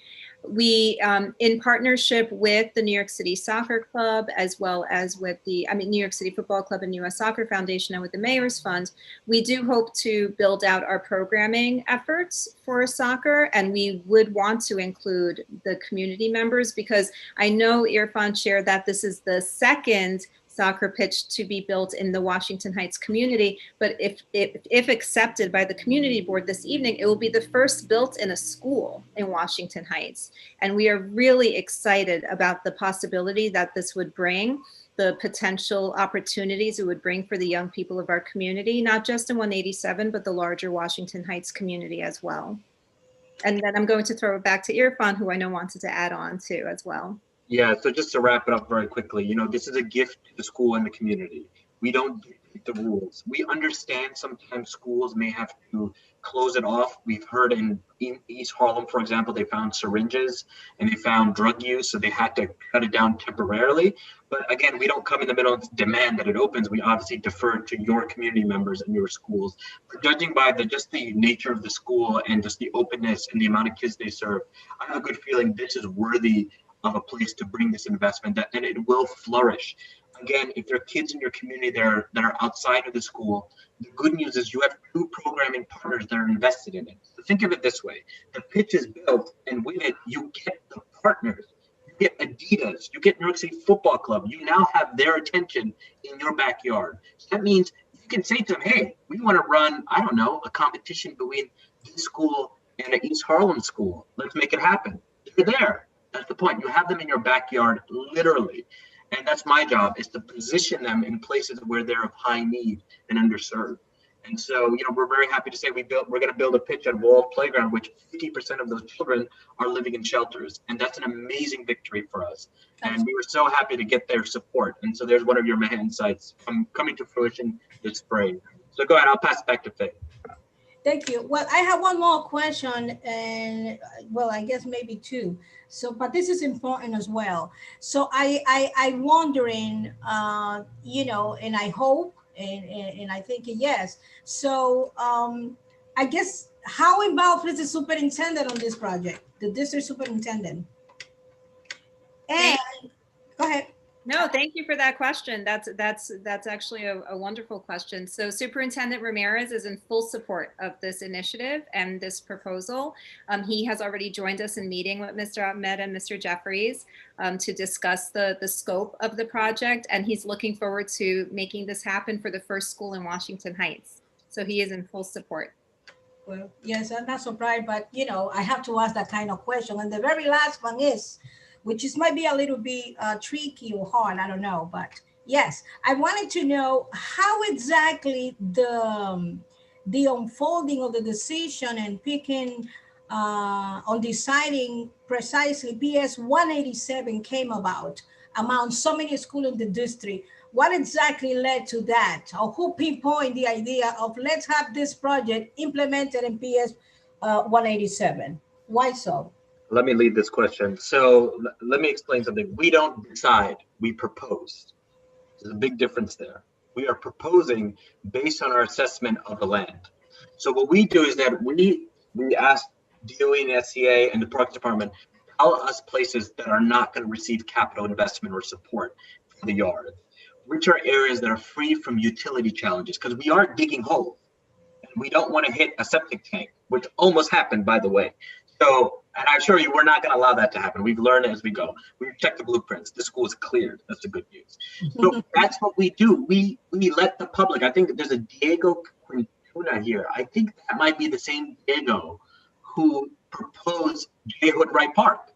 We, in partnership with the New York City Soccer Club, as well as with the, New York City Football Club and U.S. Soccer Foundation, and with the Mayor's Fund, we do hope to build out our programming efforts for soccer, and we would want to include the community members, because I know Irfan shared that this is the second soccer pitch to be built in the Washington Heights community, but if accepted by the community board this evening, it will be the first built in a school in Washington Heights. And we are really excited about the possibility that this would bring, the potential opportunities it would bring for the young people of our community, not just in 187, but the larger Washington Heights community as well. And then I'm going to throw it back to Irfan, who I know wanted to add on to as well. Yeah, so just to wrap it up very quickly, this is a gift to the school and the community. We don't dictate the rules. We understand sometimes schools may have to close it off. We've heard in East Harlem, for example, they found syringes and they found drug use, so they had to cut it down temporarily. But again, we don't come in the middle and demand that it opens. We obviously defer to your community members and your schools. But judging by just the nature of the school and just the openness and the amount of kids they serve, I have a good feeling this is worthy of a place to bring this investment, and it will flourish. Again, if there are kids in your community that are outside of the school, the good news is you have two programming partners that are invested in it. So think of it this way: the pitch is built, and with it, you get the partners. You get Adidas, you get New York City Football Club. You now have their attention in your backyard. So that means you can say to them, "Hey, we want to run, I don't know, a competition between this school and an East Harlem school. Let's make it happen." They're there. That's the point. You have them in your backyard, literally. And that's my job, is to position them in places where they're of high need and underserved. And so, we're very happy to say we're going to build a pitch at Wall Playground, which 50% of those children are living in shelters. And that's an amazing victory for us. And we were so happy to get their support. And so there's one of your mega insights coming to fruition this spring. So go ahead, I'll pass it back to Faye. Thank you. Well, I have one more question, and I guess maybe two. So, but this is important as well. So I'm wondering, and I hope, and I think yes. So I guess how involved is the superintendent on this project, the district superintendent? And go ahead. No, thank you for that question. That's actually a wonderful question. So Superintendent Ramirez is in full support of this initiative and this proposal. He has already joined us in meeting with Mr. Ahmed and Mr. Jeffries to discuss the scope of the project, and he's looking forward to making this happen for the first school in Washington Heights. So he is in full support. Well, yes, I'm not surprised, but I have to ask that kind of question. And the very last one is, which is might be a little bit tricky or hard, I don't know, but yes, I wanted to know how exactly the unfolding of the decision and picking on deciding precisely PS 187 came about among so many schools in the district. What exactly led to that, or who pinpointed the idea of let's have this project implemented in PS 187? Why so? Let me lead this question. So let me explain something. We don't decide, we propose. There's a big difference there. We are proposing based on our assessment of the land. So what we do is that we ask DOE and SCA and the Parks Department, tell us places that are not going to receive capital investment or support for the yard, which are areas that are free from utility challenges, because we are digging holes. And we don't want to hit a septic tank, which almost happened, by the way. So, and I assure you, we're not going to allow that to happen. We've learned as we go. We've checked the blueprints. The school is cleared. That's the good news. So that's what we do. We let the public. I think there's a Diego Quintuna here. I think that might be the same Diego who proposed J. Hood Wright Park.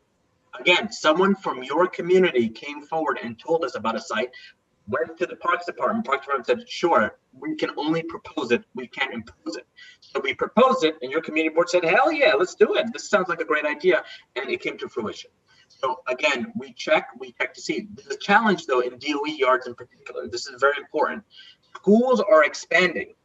Again, someone from your community came forward and told us about a site. Went to the Parks Department. Parks Department said, sure, we can only propose it. We can't impose it. So we proposed it, and your community board said, hell yeah, let's do it. This sounds like a great idea. And it came to fruition. So again, we check to see. The challenge, though, in DOE yards in particular, this is very important. Schools are expanding,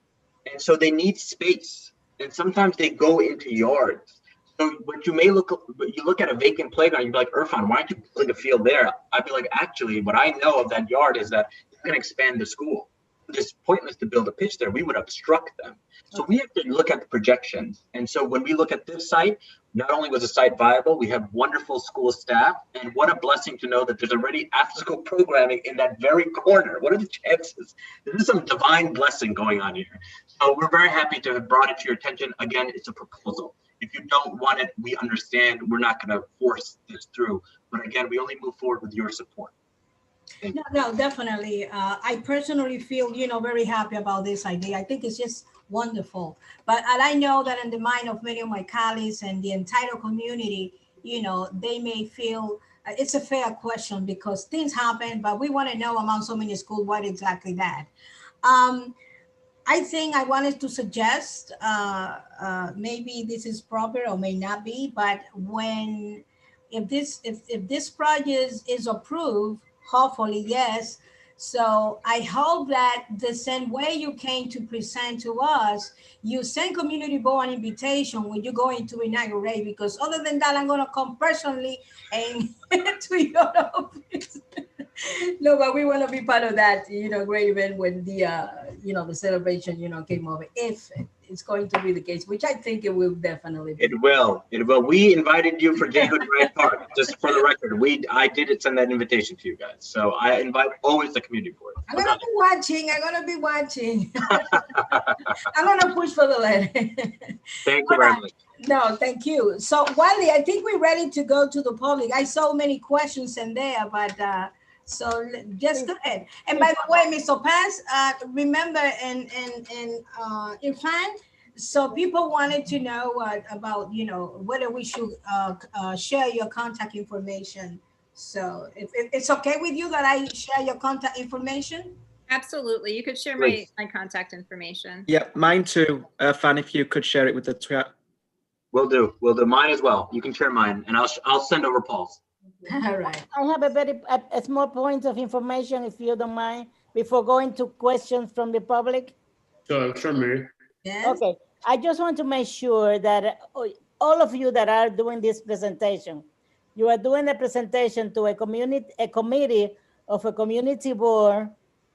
and so they need space. And sometimes they go into yards. So what you look at a vacant playground, you'd be like, Irfan, why aren't you building a field there? I'd be like, actually, what I know of that yard is that they're going to expand the school. It's pointless to build a pitch there. We would obstruct them. So we have to look at the projections. And so when we look at this site, not only was the site viable, we have wonderful school staff. And what a blessing to know that there's already after-school programming in that very corner. What are the chances? There's some divine blessing going on here. So we're very happy to have brought it to your attention. Again, it's a proposal. If you don't want it, we understand. We're not going to force this through. But again, we only move forward with your support. No, definitely. I personally feel, very happy about this idea. I think it's just wonderful. But and I know that in the mind of many of my colleagues and the entire community, they may feel it's a fair question because things happen, but we want to know among so many schools what exactly that. I think I wanted to suggest, maybe this is proper or may not be, but if this project is approved, hopefully yes. So I hope that the same way you came to present to us, you send community board an invitation when you go into inaugurate, because other than that, I'm going to come personally and to your office. No, but we want to be part of that, great event when the, the celebration, came over. If it's going to be the case, which I think it will definitely be. It will. We invited you for J. Hood Wright Park, just for the record. I did send that invitation to you guys. So I invite always the community board. I'm going to be watching. I'm going to push for the letter. Thank you very much. No, thank you. So Wally, I think we're ready to go to the public. I saw many questions in there, but so just go ahead. And by the way, Mr. Paz, remember and Irfan, so people wanted to know about, whether we should share your contact information. So if it's okay with you that I share your contact information? Absolutely. You could share my contact information. Yeah, mine too. Fan, if you could share it with the chat. Will do. Mine as well. You can share mine and I'll send over Paul's. All right. I have a small point of information, if you don't mind, before going to questions from the public. Sure, Mary. Yes. Okay. I just want to make sure that all of you that are doing this presentation, you are doing a presentation to a committee of a community board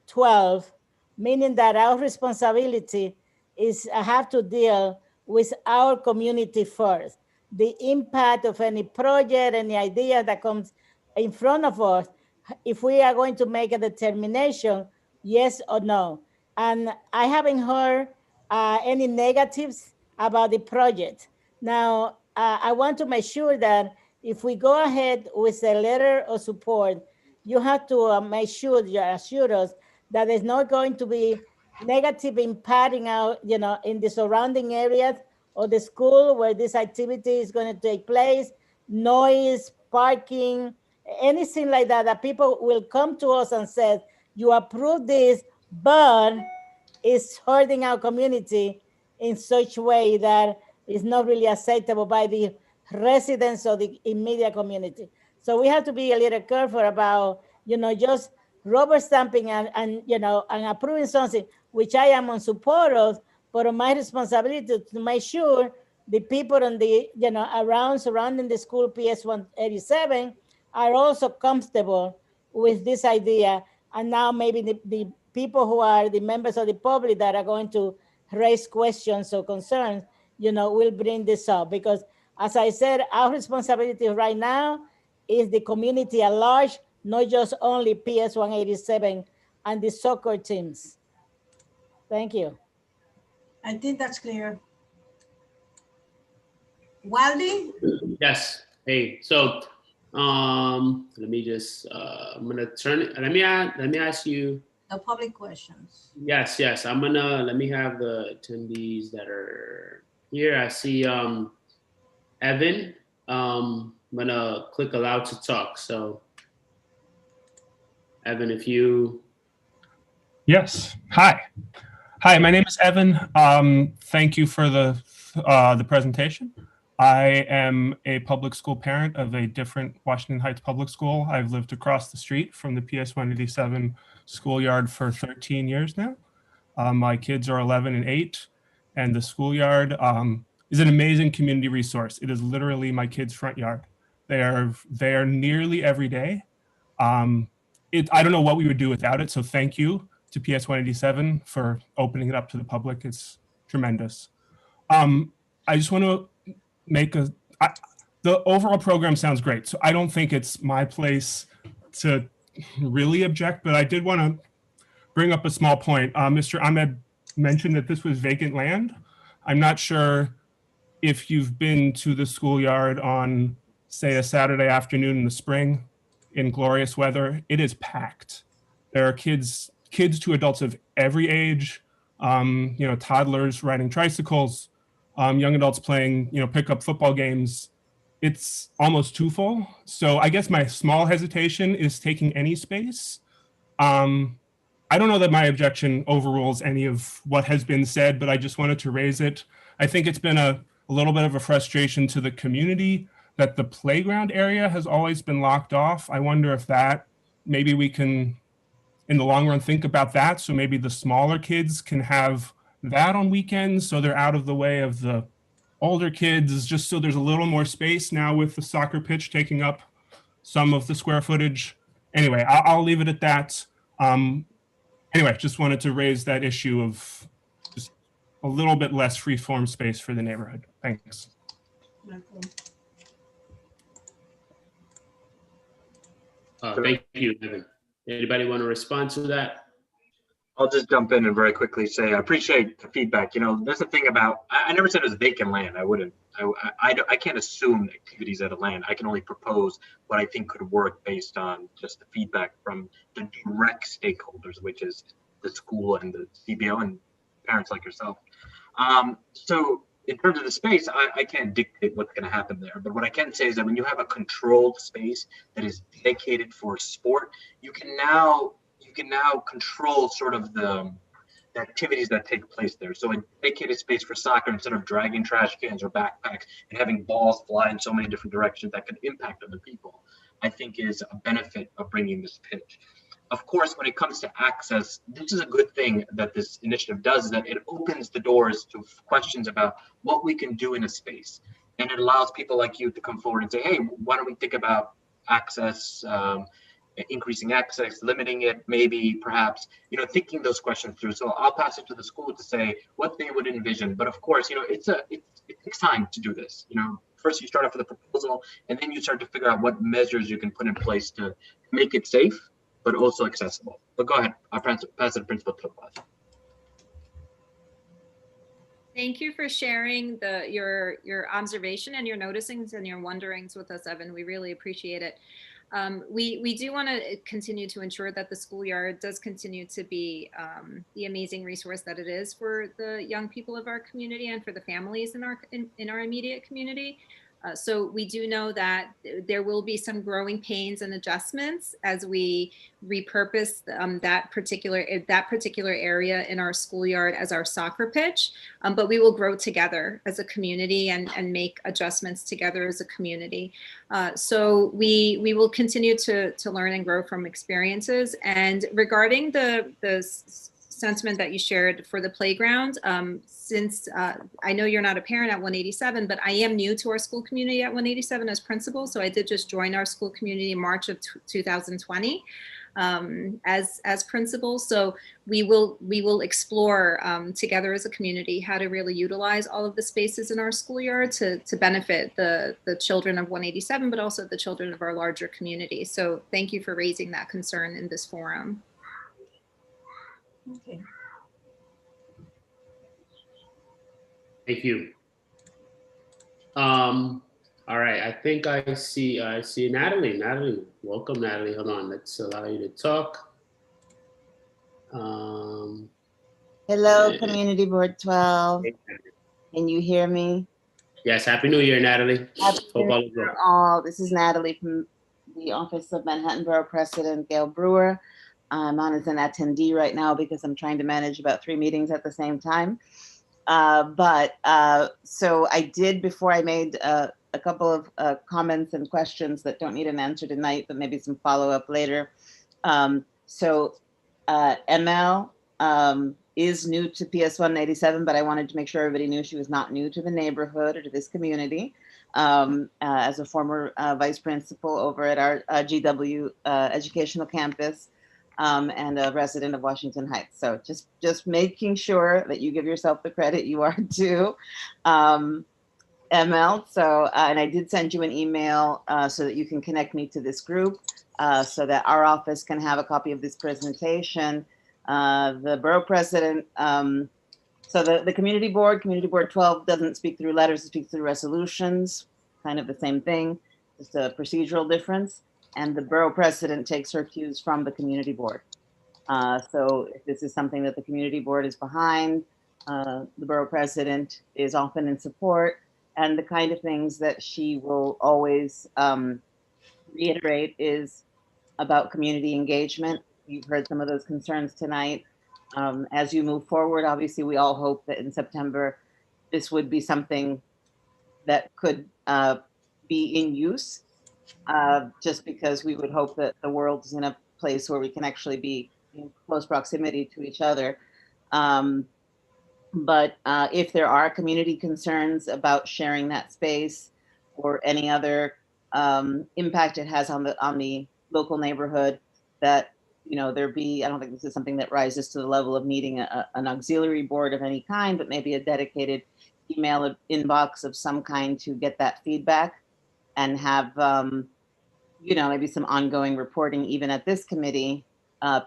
12, meaning that our responsibility is have to deal with our community first. The impact of any project, any idea that comes in front of us, if we are going to make a determination, yes or no. And I haven't heard any negatives about the project. Now, I want to make sure that if we go ahead with a letter of support, you have to make sure, you assure us that there's not going to be negative impacting out, in the surrounding areas of the school where this activity is going to take place, noise, parking, anything like that, that people will come to us and say, you approve this, but it's hurting our community in such way that is not really acceptable by the residents of the immediate community. So we have to be a little careful about, just rubber stamping and approving something, which I am in support of, but on my responsibility to make sure the people on the, surrounding the school PS 187 are also comfortable with this idea. And now maybe the people who are the members of the public that are going to raise questions or concerns, will bring this up. Because as I said, our responsibility right now is the community at large, not just only PS 187 and the soccer teams. Thank you. I think that's clear. Waldy? Yes. Hey, so let me just I'm gonna turn it. Let me ask you The public questions. Yes, I'm gonna let me have the attendees that are here. I see Evan. I'm gonna click allow to talk. So Evan, if you Yes. Hi, my name is Evan. Thank you for the presentation. I am a public school parent of a different Washington Heights public school. I've lived across the street from the PS 187 schoolyard for 13 years now. My kids are 11 and 8, and the schoolyard is an amazing community resource. It is literally my kids' front yard. They are nearly every day. I don't know what we would do without it, so thank you to PS 187 for opening it up to the public. It's tremendous. I just want to make the overall program sounds great, so I don't think it's my place to really object, but I did want to bring up a small point. Mr. Ahmed mentioned that this was vacant land. I'm not sure if you've been to the schoolyard on, say, a Saturday afternoon in the spring in glorious weather. It is packed. There are kids to adults of every age, toddlers riding tricycles, young adults playing, pickup football games. It's almost too full. So I guess my small hesitation is taking any space. I don't know that my objection overrules any of what has been said, but I just wanted to raise it. I think it's been a little bit of a frustration to the community that the playground area has always been locked off. I wonder if maybe we can, in the long run, think about that. So maybe the smaller kids can have that on weekends, so they're out of the way of the older kids, just so there's a little more space now with the soccer pitch taking up some of the square footage. Anyway, I'll leave it at that. Anyway, just wanted to raise that issue of just a little bit less free-form space for the neighborhood. Thanks. thank you, Evan. Anybody want to respond to that? I'll just jump in and very quickly say I appreciate the feedback. There's a thing about I never said it was vacant land. I can't assume activities at a land. I can only propose what I think could work based on just the feedback from the direct stakeholders, which is the school and the CBO and parents like yourself. So in terms of the space, I can't dictate what's going to happen there. But what I can say is that when you have a controlled space that is dedicated for sport, you can now control sort of the activities that take place there. So a dedicated space for soccer, instead of dragging trash cans or backpacks and having balls fly in so many different directions that could impact other people, I think is a benefit of bringing this pitch. Of course, when it comes to access, this is a good thing that this initiative does, is that it opens the doors to questions about what we can do in a space. And it allows people like you to come forward and say, hey, why don't we think about access, increasing access, limiting it, maybe perhaps, thinking those questions through. So I'll pass it to the school to say what they would envision. But of course, it takes time to do this. First you start off with a proposal, and then you start to figure out what measures you can put in place to make it safe, but also accessible. But go ahead, I'll pass it to Principal Topaz. Thank you for sharing your observation and your noticings and your wonderings with us, Evan. We really appreciate it. We do want to continue to ensure that the schoolyard does continue to be the amazing resource that it is for the young people of our community and for the families in our immediate community. So we do know that there will be some growing pains and adjustments as we repurpose that particular area in our schoolyard as our soccer pitch. But we will grow together as a community and make adjustments together as a community. So we will continue to learn and grow from experiences. And regarding the sentiment that you shared for the playground, since I know you're not a parent at 187, but I am new to our school community at 187 as principal. So I did just join our school community in March of 2020 as principal. So we will explore together as a community how to really utilize all of the spaces in our schoolyard to benefit the children of 187, but also the children of our larger community. So thank you for raising that concern in this forum. Okay. Thank you. All right, I think I see Natalie. Natalie, welcome, Natalie. Hold on, let's allow you to talk. Hello, Community Board 12. Can you hear me? Yes, Happy New Year, Natalie. Happy Hope New all is Year well. all. This is Natalie from the Office of Manhattan Borough President Gail Brewer. I'm on as an attendee right now because I'm trying to manage about 3 meetings at the same time. So I did, before I made a couple of comments and questions that don't need an answer tonight, but maybe some follow-up later. ML is new to PS 187, but I wanted to make sure everybody knew she was not new to the neighborhood or to this community. As a former vice principal over at our GW educational campus, and a resident of Washington Heights. So just making sure that you give yourself the credit you are due, ML. So, and I did send you an email so that you can connect me to this group so that our office can have a copy of this presentation. The borough president, so the community board 12 doesn't speak through letters, it speaks through resolutions, kind of the same thing, just a procedural difference. And the borough president takes her cues from the community board. So if this is something that the community board is behind, the borough president is often in support, and the kind of things that she will always reiterate is about community engagement. You've heard some of those concerns tonight. As you move forward, obviously we all hope that in September, this would be something that could be in use. Just because we would hope that the world is in a place where we can actually be in close proximity to each other. But if there are community concerns about sharing that space or any other impact it has on the local neighborhood, that there be, I don't think this is something that rises to the level of needing an auxiliary board of any kind, but maybe a dedicated email inbox of some kind to get that feedback and have maybe some ongoing reporting even at this committee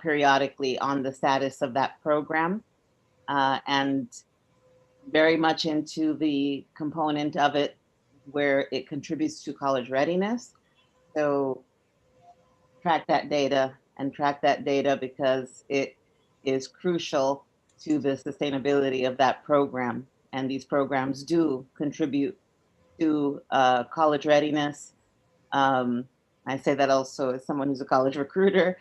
periodically on the status of that program, and very much into the component of it where it contributes to college readiness. So track that data because it is crucial to the sustainability of that program. And these programs do contribute to college readiness. I say that also as someone who's a college recruiter.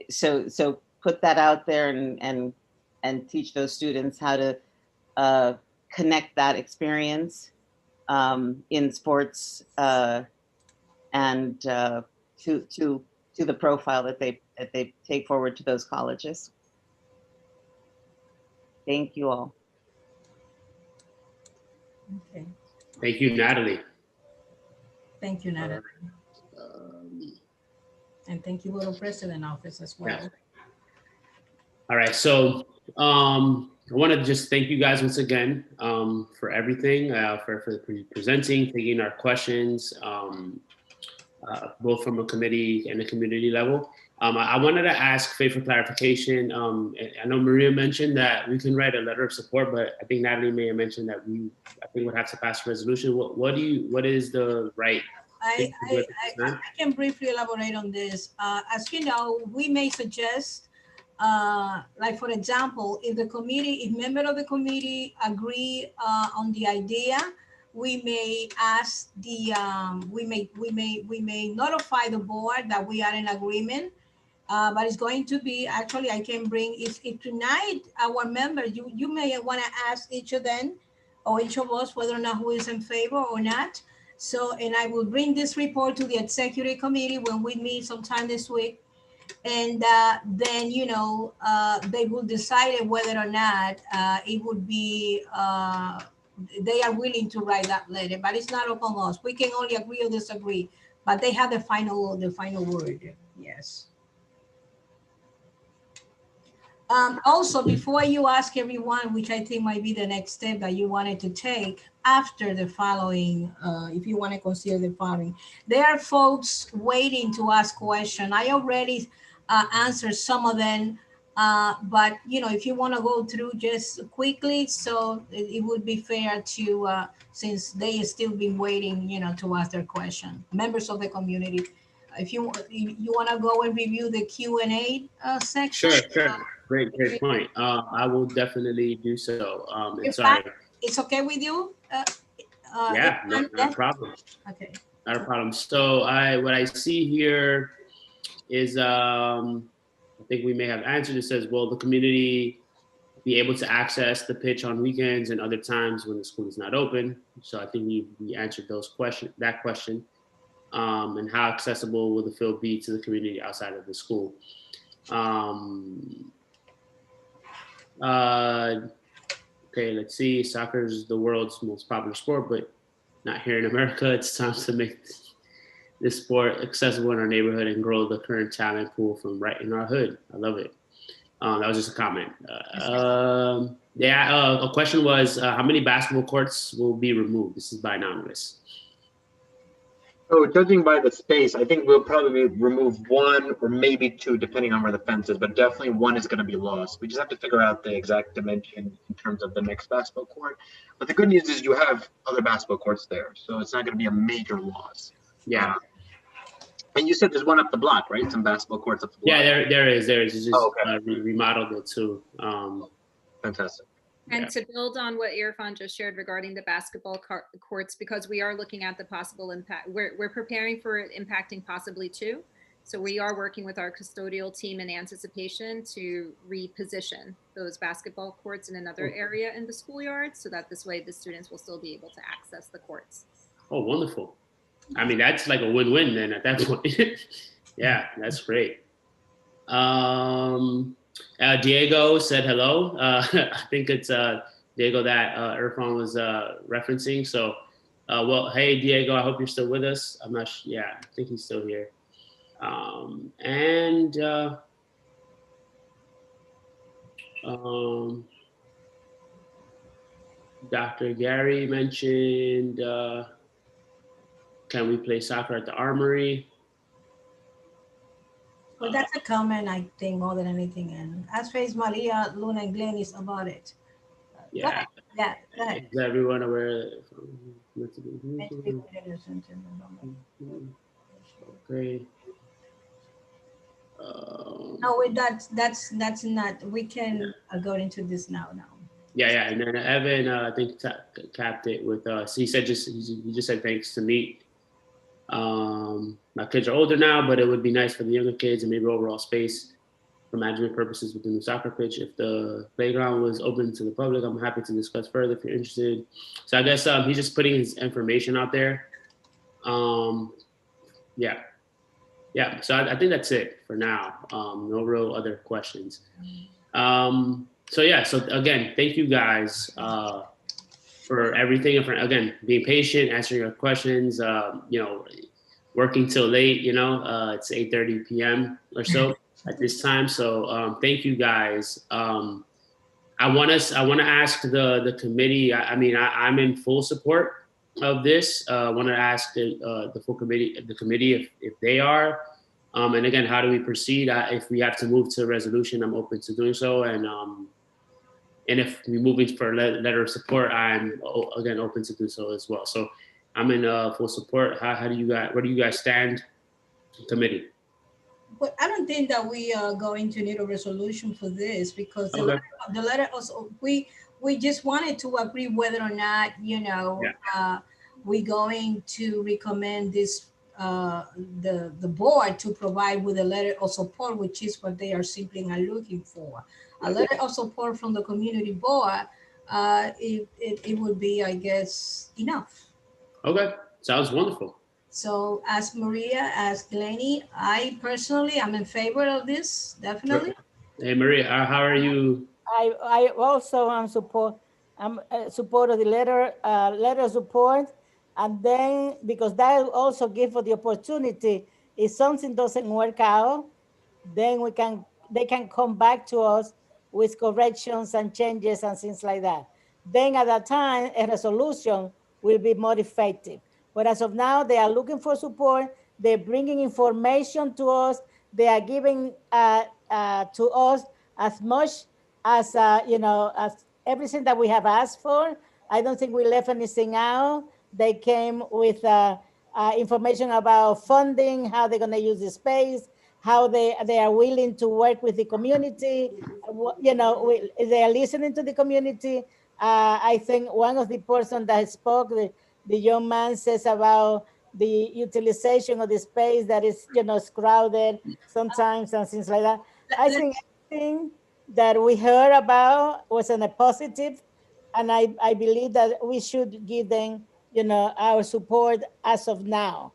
So put that out there and teach those students how to connect that experience in sports and to the profile that they take forward to those colleges. Thank you all. Okay. Thank you, Natalie. Thank you, Natalie. And thank you, Borough President Office as well. Yeah. All right, so I want to just thank you guys once again for everything, for presenting, taking our questions, both from a committee and a community level. I wanted to ask Faye for clarification. I know Maria mentioned that we can write a letter of support, but I think Natalie may have mentioned that I think would have to pass a resolution. What is the right I can briefly elaborate on this. As you know, we may suggest, like for example, if the committee, if member of the committee agree on the idea, we may ask the, we may notify the board that we are in agreement. But it's going to be, actually, I can bring, if tonight our members, you may want to ask each of them or each of us whether or not who is in favor or not. So, and I will bring this report to the executive committee when we meet sometime this week. And then, you know, they will decide whether or not it would be, they are willing to write that letter, but it's not upon us. We can only agree or disagree, but they have the final word, yes. Also, before you ask everyone, which I think might be the next step that you wanted to take after the following, if you want to consider the following, there are folks waiting to ask questions. I already answered some of them, but you know, if you want to go through just quickly, so it would be fair to, since they still been waiting, you know, to ask their question, members of the community. If you want to go and review the Q&A section. Sure. Great point. I will definitely do so. It's okay with you? Yeah, not a problem. Okay. Not a problem. So what I see here is, I think we may have answered. It says, will the community be able to access the pitch on weekends and other times when the school is not open? So I think we answered that question. And how accessible will the field be to the community outside of the school? Okay, let's see. Soccer is the world's most popular sport, but not here in America. It's time to make this sport accessible in our neighborhood and grow the current talent pool from right in our hood. I love it. That was just a comment. A question was, how many basketball courts will be removed? This is by Anonymous. So judging by the space, I think we'll probably remove one or maybe two, depending on where the fence is, but definitely one is going to be lost. We just have to figure out the exact dimension in terms of the next basketball court. But the good news is you have other basketball courts there, so it's not going to be a major loss. Yeah. And you said there's one up the block, right? Some basketball courts up the block. Yeah, there is. It's just remodeled it too. Fantastic. And to build on what Irfan just shared regarding the basketball courts, because we are looking at the possible impact, we're preparing for it impacting possibly two. So we are working with our custodial team in anticipation to reposition those basketball courts in another area in the schoolyard, so that this way the students will still be able to access the courts. Oh, wonderful. I mean, that's like a win-win then at that point. Yeah, that's great. Diego said hello. I think it's Diego that Irfan was referencing. So, well, hey, Diego, I hope you're still with us. I'm not sure. Yeah, I think he's still here. Dr. Gary mentioned, can we play soccer at the Armory? Well, that's a comment, I think, more than anything. And as far as Maria, Luna, and Glenn is about it. Yeah. Yeah, go ahead. Is everyone aware? Okay. No, that's not. We can go into this now. Yeah, and then Evan, I think capped it with us. He said he just said thanks to meet. My kids are older now, but it would be nice for the younger kids and maybe overall space for management purposes with the new soccer pitch. If the playground was open to the public, I'm happy to discuss further if you're interested. So I guess he's just putting his information out there. Yeah. So I think that's it for now. No real other questions. So again, thank you guys for everything and for, again, being patient, answering your questions, working till late, it's 8:30 p.m. or so at this time. So thank you guys. I want to ask the committee, I'm in full support of this. I want to ask the full committee, if they are, and again, how do we proceed? If we have to move to a resolution, I'm open to doing so. And if we move in for a letter of support, I'm again open to do so as well. So I'm in full support. Where do you guys stand, committee? But I don't think that we are going to need a resolution for this because Okay. the letter also, we just wanted to agree whether or not, we're going to recommend this, the board to provide with a letter of support, which is what they are simply are looking for. A letter of support from the community board, it would be, I guess, enough. Okay, sounds wonderful. So as Maria, as Glennie, I personally am in favor of this, definitely. Hey Maria, how are you? I also am support of the letter of support, and then because that also give for the opportunity if something doesn't work out, then they can come back to us with corrections and changes and things like that. Then at that time, a resolution will be more effective. But as of now, they are looking for support. They're bringing information to us. They are giving to us as much as, as everything that we have asked for. I don't think we left anything out. They came with information about funding, how they're going to use the space, how they are willing to work with the community. They are listening to the community. I think one of the person that spoke, the young man, says about the utilization of the space that is, crowded sometimes and things like that. I think everything that we heard about was in a positive, and I believe that we should give them, our support as of now.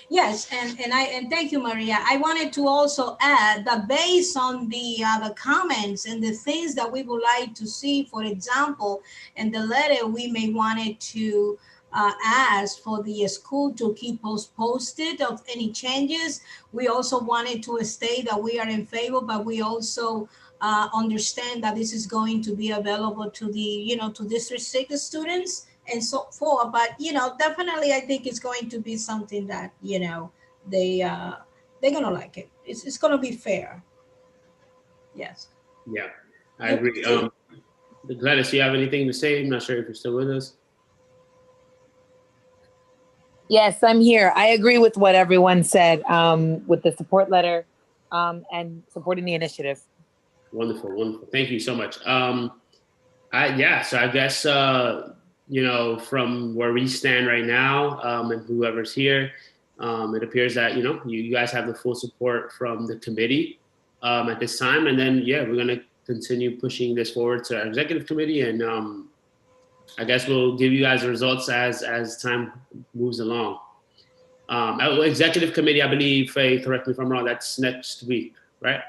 Yes, and thank you, Maria. I wanted to also add that based on the comments and the things that we would like to see, for example, in the letter, we may wanted to ask for the school to keep us posted of any changes. We also wanted to state that we are in favor, but we also understand that this is going to be available to the, to District 6 students and so forth. But, definitely I think it's going to be something that, they're going to like it. It's going to be fair. Yes. Yeah, I agree. Gladys, you have anything to say? I'm not sure if you're still with us. Yes, I'm here. I agree with what everyone said with the support letter and supporting the initiative. Wonderful, wonderful. Thank you so much. So I guess, from where we stand right now and whoever's here, it appears that, you guys have the full support from the committee at this time. And then, we're going to continue pushing this forward to our executive committee. And I guess we'll give you guys the results as time moves along. Executive committee, I believe, Faye, correct me if I'm wrong, that's next week, right?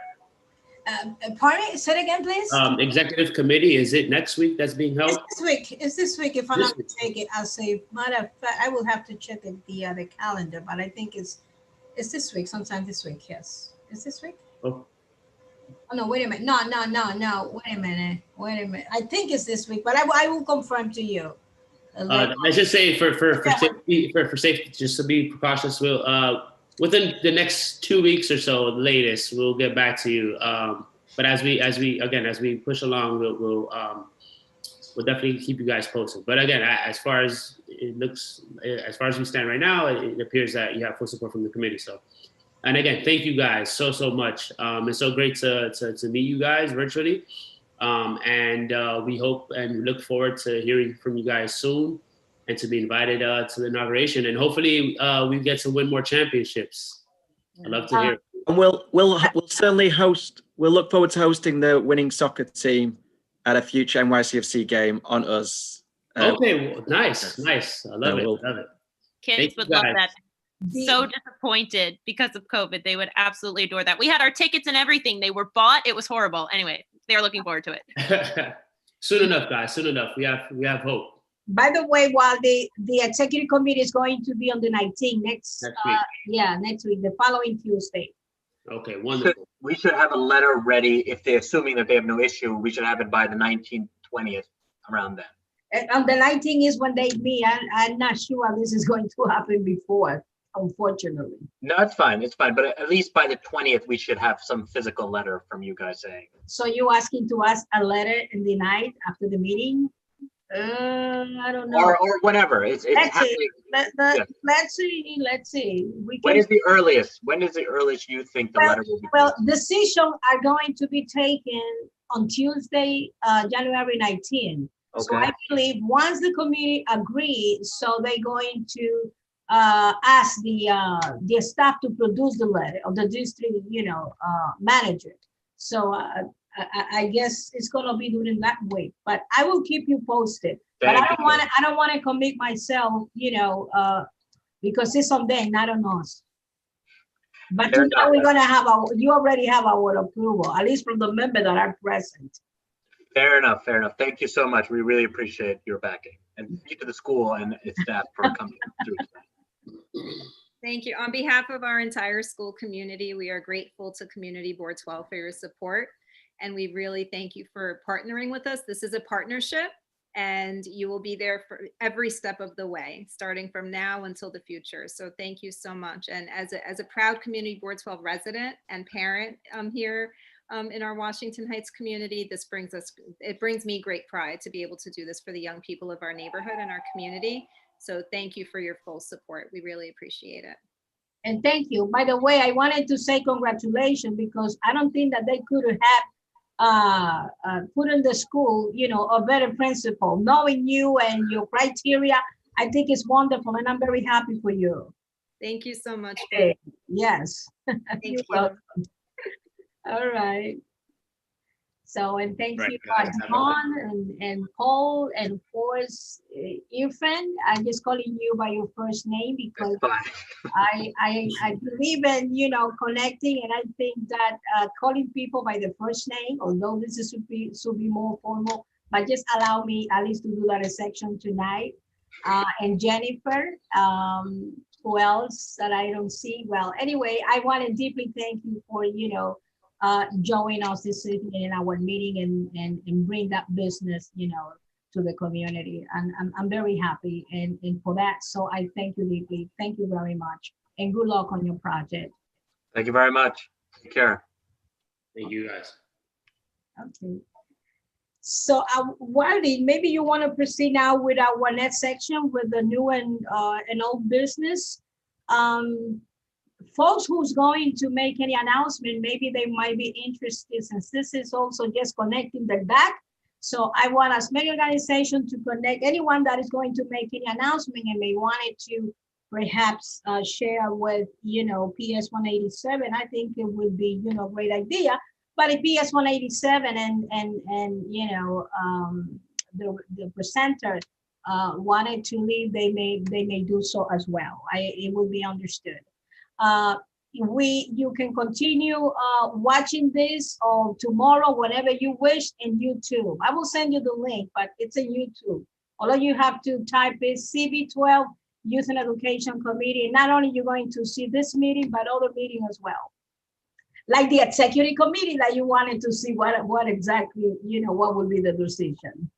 Pardon me, say it again, please. Executive committee, is it next week that's being held? It's this week, if I'm not mistaken. I'll say, matter of fact, I will have to check the calendar, but I think it's this week, sometime this week, yes. Is this week? Oh, no, wait a minute. No. Wait a minute. I think it's this week, but I will confirm to you. Let's just say for safety, just to be precautious, we'll within the next 2 weeks or so, latest, we'll get back to you. But as we push along, we'll definitely keep you guys posted. But again, as far as we stand right now, it appears that you have full support from the committee. So, and again, thank you guys so much. It's so great to meet you guys virtually. And we hope and look forward to hearing from you guys soon, and to be invited to the inauguration, and hopefully we get to win more championships. I'd love to hear. And we'll certainly host. We'll look forward to hosting the winning soccer team at a future NYCFC game on us. Okay, well, nice. I love it. Kids would love that. So disappointed because of COVID. They would absolutely adore that. We had our tickets and everything. They were bought. It was horrible. Anyway, they're looking forward to it. Soon enough, guys. Soon enough. We have hope. By the way, while the executive committee is going to be on the 19th next week. Next week, the following Tuesday. Okay, wonderful. We should have a letter ready if they're assuming that they have no issue. We should have it by the 19th, 20th, around then. And on the 19th is when they meet. I'm not sure this is going to happen before, unfortunately. No, it's fine. But at least by the 20th, we should have some physical letter from you guys saying. So you asking to us a letter in the night after the meeting? I don't know. Or whenever. It's Let's see. happening. Yeah. Let's see. Let's see. We When can. is the earliest? When is the earliest you think the letter will be? Well, decisions are going to be taken on Tuesday, January 19th. So Okay. I believe once the committee agrees, so they're going to ask the staff to produce the letter of the district, manager. So I guess it's gonna be during that week, but I will keep you posted. But Thank I you. don't want to commit myself, because it's on them, not on us. But Fair today enough. we're gonna have you already have our approval, at least from the members that are present. Fair enough. Fair enough. Thank you so much. We really appreciate your backing, and thank you to the school and its staff for coming through tonight. Thank you. On behalf of our entire school community, we are grateful to Community Board 12 for your support. And we really thank you for partnering with us. This is a partnership and you will be there for every step of the way, starting from now until the future. So thank you so much. And as a proud Community Board 12 resident and parent here in our Washington Heights community, it brings me great pride to be able to do this for the young people of our neighborhood and our community. So thank you for your full support. We really appreciate it. And thank you. By the way, I wanted to say congratulations because I don't think that they could have put in the school, a better principal. Knowing you and your criteria, I think it's wonderful, and I'm very happy for you. Thank you so much. Okay. Yes. Thank You're you. welcome. All right. So, and thank Right, you, guys. John and Paul, and of course, Irfan. I'm just calling you by your first name because I believe in, connecting, and I think that calling people by the first name, although this should be more formal, but just allow me at least to do that section tonight. And Jennifer, who else that I don't see? Well, anyway, I want to deeply thank you for, joining us this evening in our meeting and bring that business, to the community. And I'm very happy and for that. So I thank you deeply. Thank you very much. And good luck on your project. Thank you very much. Take care. Thank you, guys. Okay. So Wally, maybe you want to proceed now with our next section with the new and old business. Folks who's going to make any announcement, maybe they might be interested, since this is also just connecting the back. So I want as many organizations to connect anyone that is going to make any announcement and may wanted to perhaps share with, PS 187. I think it would be, a great idea. But if PS 187 and the presenter wanted to leave, they may do so as well. It will be understood. You can continue watching this or tomorrow, whenever you wish, in YouTube. I will send you the link, but it's in YouTube. All you have to type is CB12 Youth and Education Committee. And not only you're going to see this meeting, but other meeting as well. Like the executive committee that you wanted to see what exactly, what would be the decision.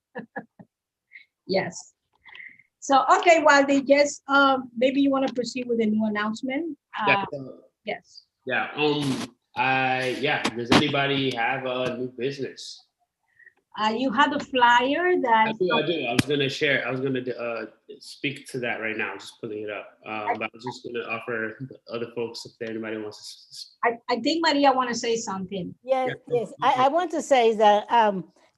Yes. So, okay, well, they just, maybe you want to proceed with a new announcement? Yes. Yeah. Does anybody have a new business? You have a flyer that. I do. I was gonna share. I was gonna speak to that right now. Just pulling it up. But I was just gonna offer other folks if anybody wants to. I think Maria want to say something. Yes, yes. I want to say that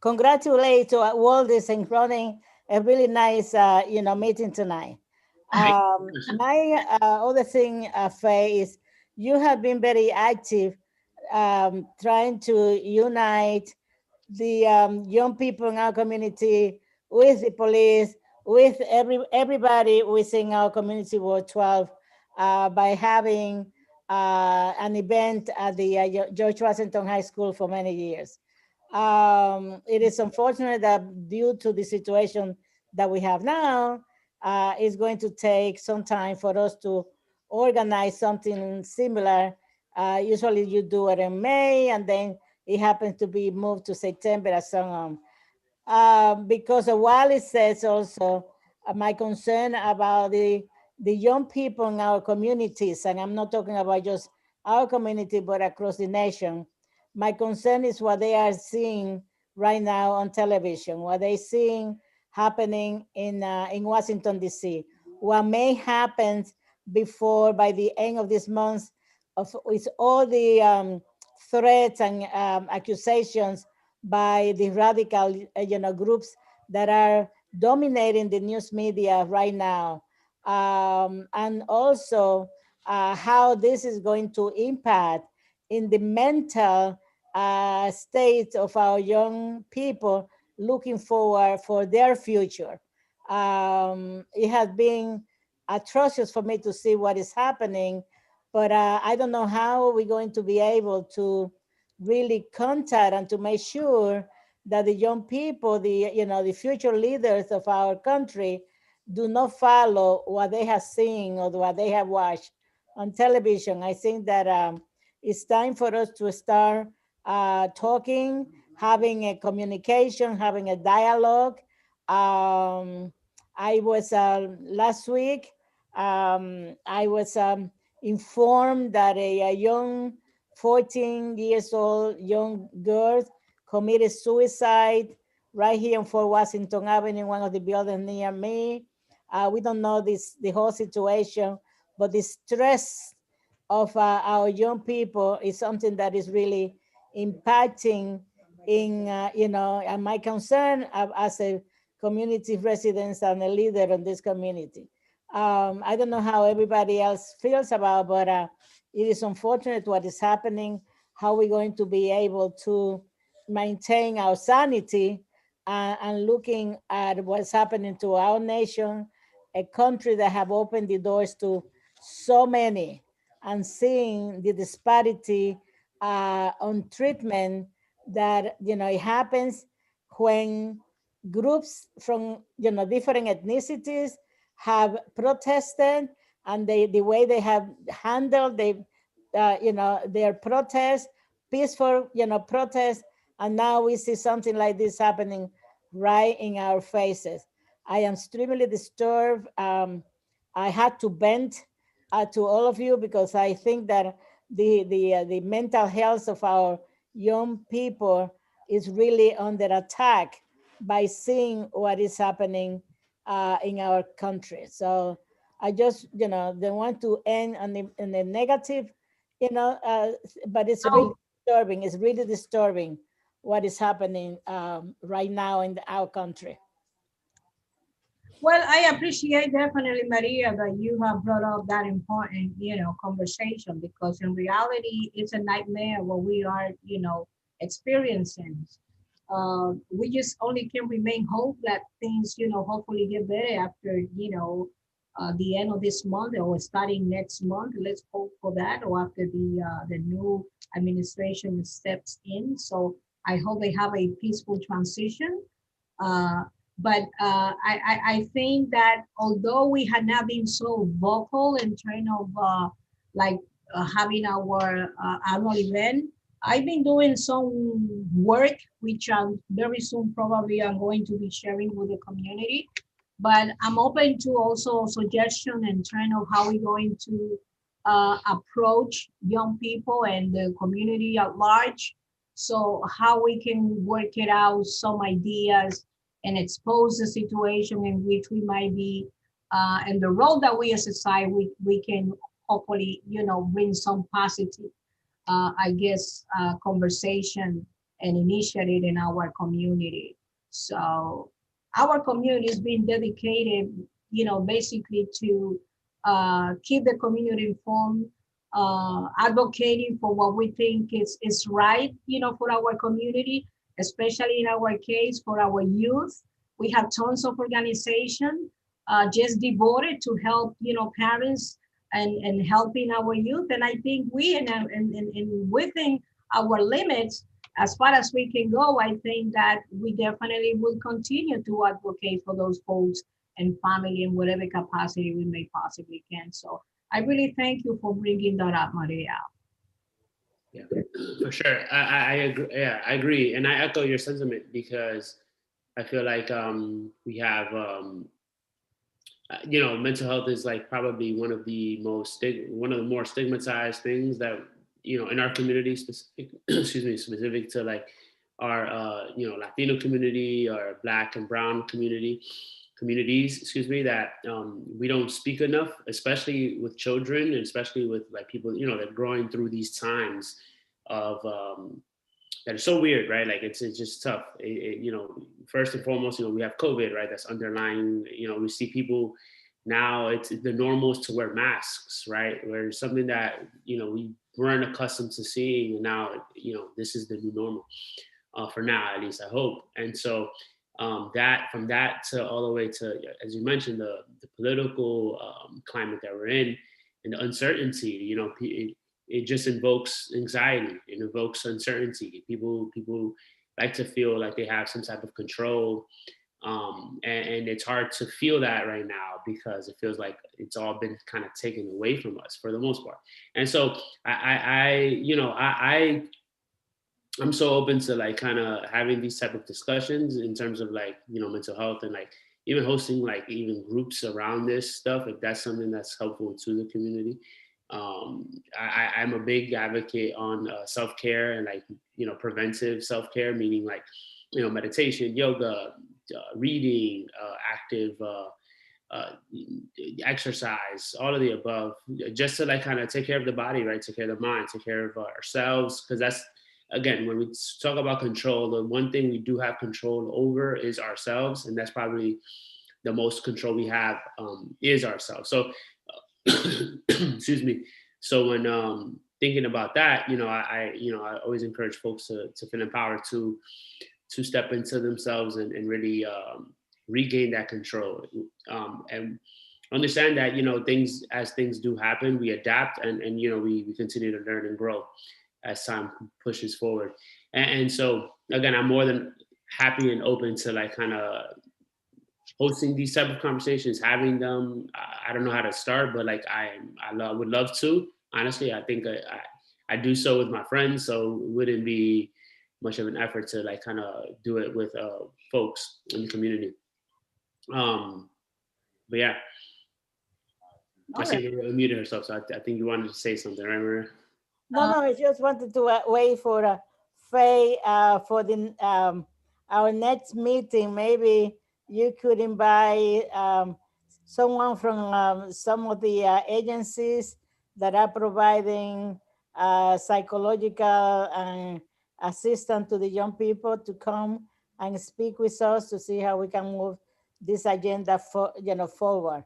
congratulate to Waldis in running a really nice meeting tonight. My other thing, Faye, is you have been very active trying to unite the young people in our community with the police, with everybody within our community Ward 12 by having an event at the George Washington High School for many years. It is unfortunate that due to the situation that we have now, it's going to take some time for us to organize something similar. Usually you do it in May and then it happens to be moved to September and so on. Because while it says also my concern about the young people in our communities, and I'm not talking about just our community, but across the nation, my concern is what they are seeing right now on television, what they're seeing happening in Washington, D.C. What may happen before, by the end of this month, with all the threats and accusations by the radical groups that are dominating the news media right now, and also how this is going to impact in the mental state of our young people looking forward for their future. It has been atrocious for me to see what is happening, but I don't know how we're going to be able to really contact and to make sure that the young people, the future leaders of our country, do not follow what they have seen or what they have watched on television. I think that it's time for us to start talking, having a communication, having a dialogue. I was last week, I was informed that a young 14 years old young girl committed suicide right here on Fort Washington Avenue, one of the buildings near me. We don't know the whole situation, but the stress of our young people is something that is really impacting in, and my concern as a community resident and a leader in this community. I don't know how everybody else feels about, but it is unfortunate what is happening. How we're going to be able to maintain our sanity and looking at what's happening to our nation, a country that have opened the doors to so many, and seeing the disparity on treatment that it happens when groups from different ethnicities have protested, and the way they have handled their protest, peaceful protest, and now we see something like this happening right in our faces. I am extremely disturbed. I had to vent to all of you because I think that the mental health of our young people is really under attack by seeing what is happening in our country. So I just, they want to end on the negative, but it's really disturbing. It's really disturbing what is happening right now in our country. Well, I appreciate definitely, Maria, that you have brought up that important, conversation, because in reality, it's a nightmare what we are, experiencing. We just only can remain hope that things, hopefully get better after, the end of this month or starting next month. Let's hope for that, or after the new administration steps in. So I hope they have a peaceful transition. But I think that although we had not been so vocal in terms of having our annual event, I've been doing some work, which very soon probably I'm going to be sharing with the community. But I'm open to also suggestion in terms of how we're going to approach young people and the community at large. So how we can work it out, some ideas, and expose the situation in which we might be, and the role that we as a society, we can hopefully, bring some positive, conversation and initiative in our community. So our community is being dedicated, basically to keep the community informed, advocating for what we think is right, for our community, especially in our case, for our youth. We have tons of organization just devoted to help, parents and helping our youth. And I think we, and within our limits, as far as we can go, I think that we definitely will continue to advocate for those folks and family in whatever capacity we may possibly can. So I really thank you for bringing that up, Maria. Yeah, for sure. I agree. Yeah, I agree. And I echo your sentiment, because I feel like we have, mental health is like probably one of the more stigmatized things that, in our community specific to like our Latino community, our Black and Brown communities, excuse me, that we don't speak enough, especially with children, and especially with like people, that are growing through these times of that are so weird, right? Like it's just tough. First and foremost, we have COVID, right? That's underlying. We see people now. It's the normal is to wear masks, right? Where something that we weren't accustomed to seeing, and now this is the new normal for now, at least I hope. And so that from that to all the way to, as you mentioned, the political climate that we're in and the uncertainty, it just invokes anxiety. It invokes uncertainty. People like to feel like they have some type of control. And it's hard to feel that right now because it feels like it's all been kind of taken away from us for the most part. And so I'm so open to like kind of having these type of discussions in terms of like, mental health, and like even hosting like even groups around this stuff, if that's something that's helpful to the community. I'm a big advocate on self-care and like, preventive self-care, meaning like, meditation, yoga, reading, active exercise, all of the above, just to like kind of take care of the body, right? Take care of the mind, take care of ourselves. Because that's, again, when we talk about control, the one thing we do have control over is ourselves. And that's probably the most control we have is ourselves. So, excuse me. So when thinking about that, I always encourage folks to feel empowered to step into themselves and really regain that control, and understand that as things do happen, we adapt and we continue to learn and grow as time pushes forward. And so again, I'm more than happy and open to like kind of hosting these type of conversations, having them. I don't know how to start, but like I would love to. Honestly, I think I do so with my friends, so it wouldn't be much of an effort to like kind of do it with folks in the community. But yeah, I see you muted herself, so I think you wanted to say something, right, Maria? No, I just wanted to wait for Faye for the our next meeting. Maybe you could invite someone from some of the agencies that are providing psychological assistance to the young people to come and speak with us to see how we can move this agenda forward.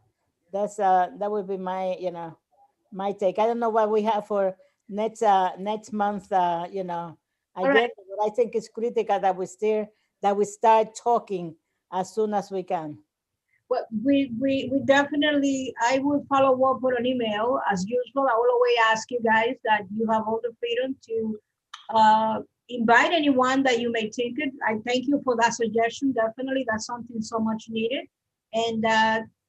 That's that would be my my take. I don't know what we have for next month. Agenda, right. but I think it's critical that we start talking as soon as we can. Well, we definitely, I will follow up with an email as usual. I will always ask you guys that you have all the freedom to invite anyone that you may think it. I thank you for that suggestion. Definitely, that's something so much needed. And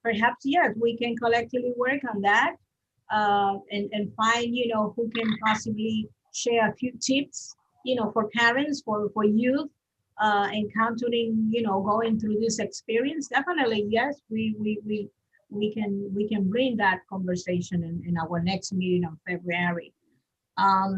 perhaps, yes, we can collectively work on that and find, who can possibly share a few tips, for parents, for youth, encountering, going through this experience. Definitely, yes, we can bring that conversation in our next meeting in February. I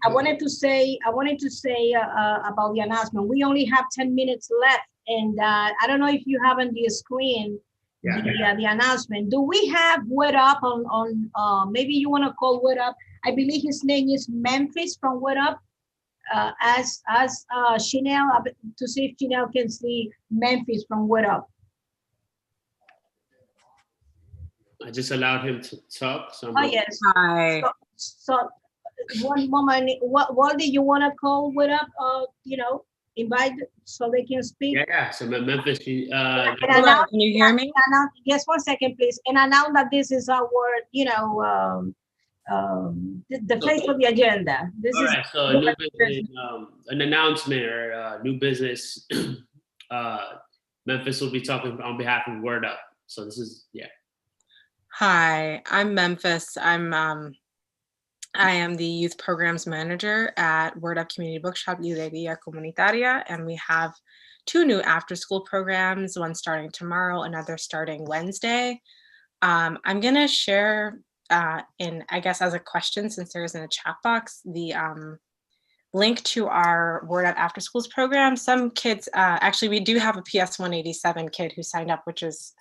wanted to say about the announcement. We only have 10 minutes left, and I don't know if you have on the screen the announcement. Do we have Word Up on maybe you want to call Word Up? I believe his name is Memphis from Word Up. As Chanel, to see if Chanel can see Memphis from Word Up. I just allowed him to talk. So yes. Hi. So one moment. What do you want to call Word Up? Invite so they can speak. Yeah. So Memphis. Can you hear me? Yes, 1 second, please. And announce that this is our, the face of the agenda. This all is right, so a new business, an announcement or new business. Memphis will be talking on behalf of Word Up. So this is Hi, I'm Memphis. I am the youth programs manager at Word Up Community Bookshop Librería Comunitaria, and we have 2 new after-school programs, one starting tomorrow, another starting Wednesday. I'm gonna share I guess as a question, since there isn't a chat box, the link to our Word Up After Schools program. Some kids, actually, we do have a PS 187 kid who signed up, which is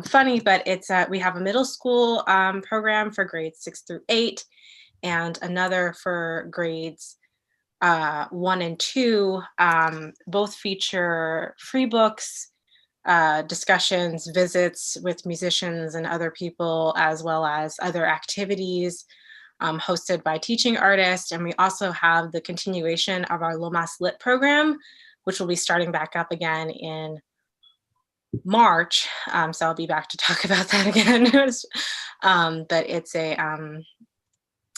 funny, but it's we have a middle school program for grades 6 through 8 and another for grades 1 and 2. Both feature free books, discussions, visits with musicians and other people, as well as other activities hosted by teaching artists. And we also have the continuation of our Lomas Lit program, which will be starting back up again in March. So I'll be back to talk about that again. But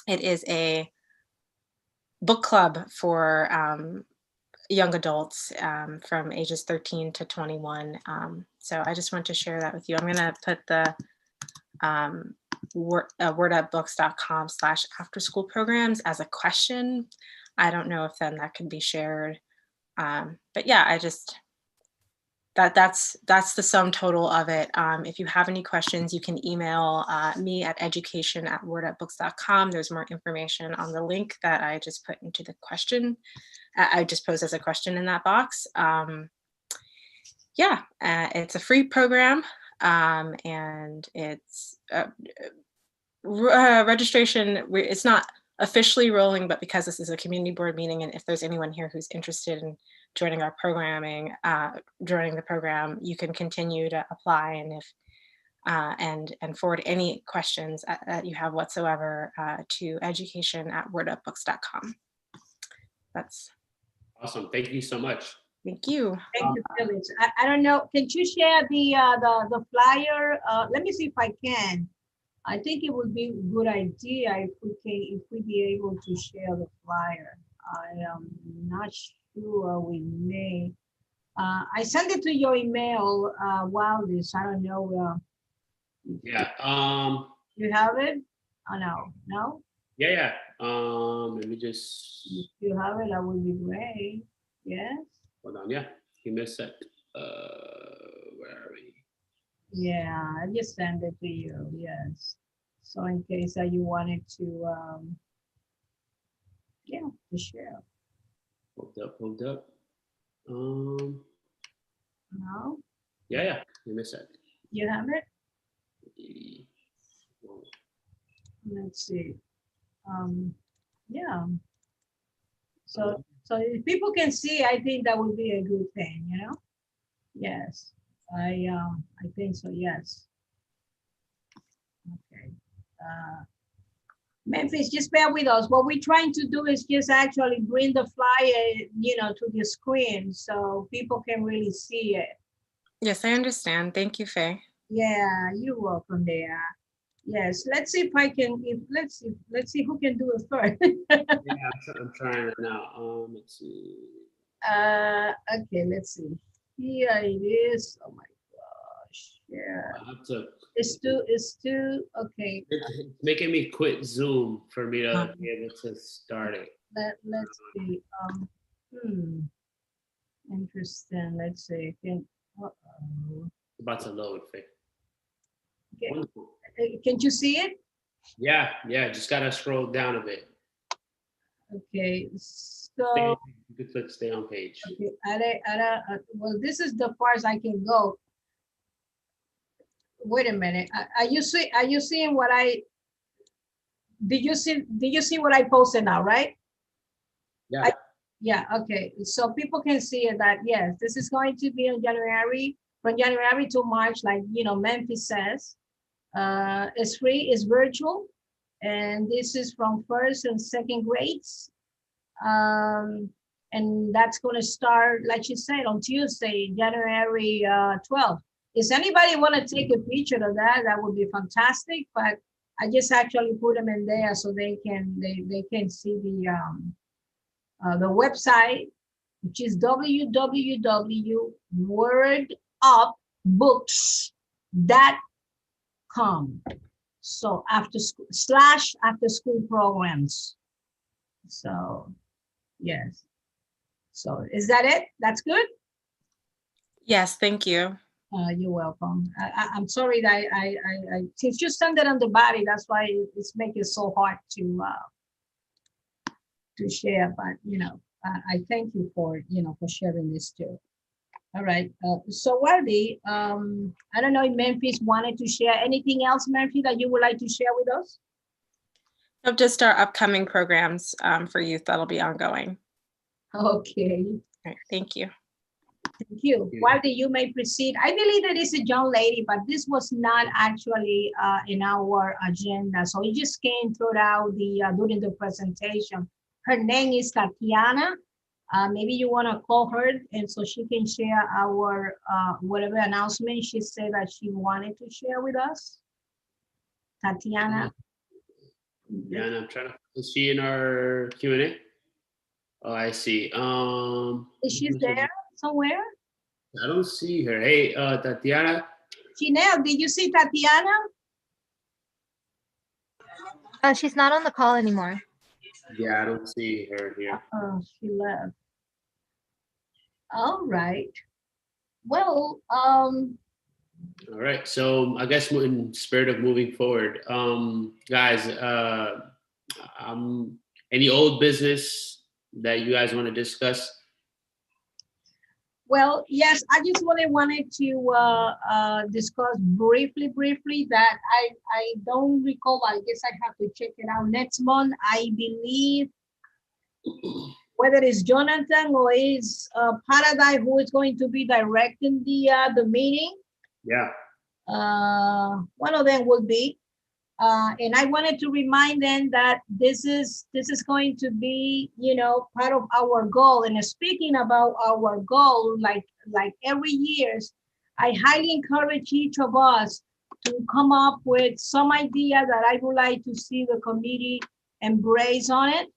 it is a book club for young adults from ages 13 to 21. So I just want to share that with you. I'm going to put the wordupbooks.com/after-school programs as a question. I don't know if then that can be shared. But yeah, I just, that's the sum total of it. If you have any questions, you can email me at education@wordupbooks.com. There's more information on the link that I just put into the question. I just posed as a question in that box. Yeah, it's a free program, and it's registration. It's not officially rolling, but because this is a community board meeting, and if there's anyone here who's interested in joining our programming, joining the program, you can continue to apply, and if and forward any questions that you have whatsoever to education@wordupbooks.com. That's awesome. Thank you so much. Thank you. Thank you, Felix. I don't know. Can you share the flyer? Let me see if I can. I think it would be a good idea if we be able to share the flyer. I am not sure we may. I sent it to your email, Wildis. I don't know. Yeah. You have it? Oh, no. No? Yeah. Let me just. If you have it, that would be great. Yes. Hold on. Yeah. Give me a sec. Where are we? Yeah, I just sent it to you. Yes. So in case that you wanted to, yeah, to share. Hold up. No? Yeah. Give me a sec. You have it? Let's see. Yeah. So if people can see, I think that would be a good thing, you know? Yes. I think so, yes. Okay. Memphis, just bear with us. What we're trying to do is just actually bring the flyer, to the screen so people can really see it. Yes, I understand. Thank you, Faye. Yeah, you're welcome there. Yes, let's see if I can, let's see who can do it first. Yeah, I'm trying right now. Let's see. Okay, let's see. Here it is. Oh my gosh. Yeah. I have to. It's too, okay. It's making me quit Zoom for me to be able to start it. Let's see. Interesting. Let's see. It's about to load, Faye. Okay. Wonderful. Can you see it? Yeah. Just gotta scroll down a bit. Okay. So You could click stay on page. okay. Well, this is the farthest I can go. Wait a minute. Are you seeing what I? Did you see what I posted now? Right? Yeah. Yeah. Okay. So people can see that. Yes, this is going to be in January, from January to March, like Memphis says. It's free. It's virtual, and this is from first and second grades. And that's going to start, like you said, on Tuesday, January 12th. If anybody want to take a picture of that, that would be fantastic. But I just actually put them in there so they can see the website, which is www.wordupbooks.com. So after school programs. So yes. So is that it? That's good? Yes, thank you. You're welcome. I'm sorry that I since you send it on the body, that's why it's making it so hard to share, but I thank you for for sharing this too. All right. So Waldy, I don't know if Memphis wanted to share anything else, Memphis, that you would like to share with us? Of just our upcoming programs for youth that'll be ongoing. Okay. All right, thank you. Thank you. Waldy, you may proceed. I believe that is a young lady, but this was not actually in our agenda. So it just came throughout during the presentation. Her name is Tatiana. Maybe you want to call her and so she can share our whatever announcement she said that she wanted to share with us. Tatiana. Yeah, and I'm trying to, is she in our Q&A? Oh, I see. Is she there somewhere? I don't see her. Hey, Tatiana. Janelle, did you see Tatiana? She's not on the call anymore. Yeah, I don't see her here. Oh, she left. All right. Well, all right. So I guess in spirit of moving forward, guys, any old business that you guys want to discuss? Well, yes, I just wanted to discuss briefly that I don't recall. I guess I have to check it out next month. I believe whether it's Jonathan or is Paradise who is going to be directing the meeting. Yeah. One of them will be. And I wanted to remind them that this is going to be, part of our goal. And speaking about our goal, like every year, I highly encourage each of us to come up with some idea that I would like to see the committee embrace on it.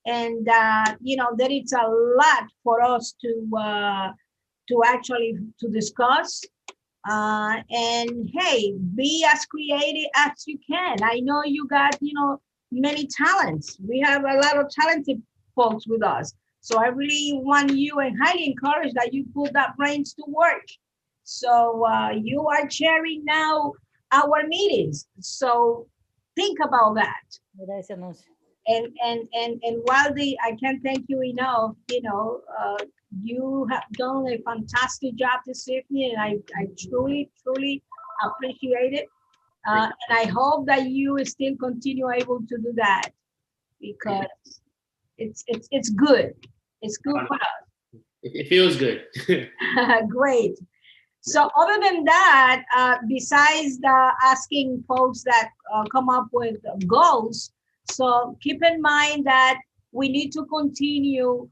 And that it's a lot for us to actually discuss. And hey, be as creative as you can. I know you got, many talents. We have a lot of talented folks with us. So I really want you and highly encourage that you put that brains to work. So you are chairing now our meetings. So think about that. And Waldy, I can't thank you enough. You have done a fantastic job this evening, and I truly appreciate it. And I hope that you still continue able to do that because it's good. It's good for us. It feels good. Great. So other than that, besides asking folks that come up with goals, so keep in mind that we need to continue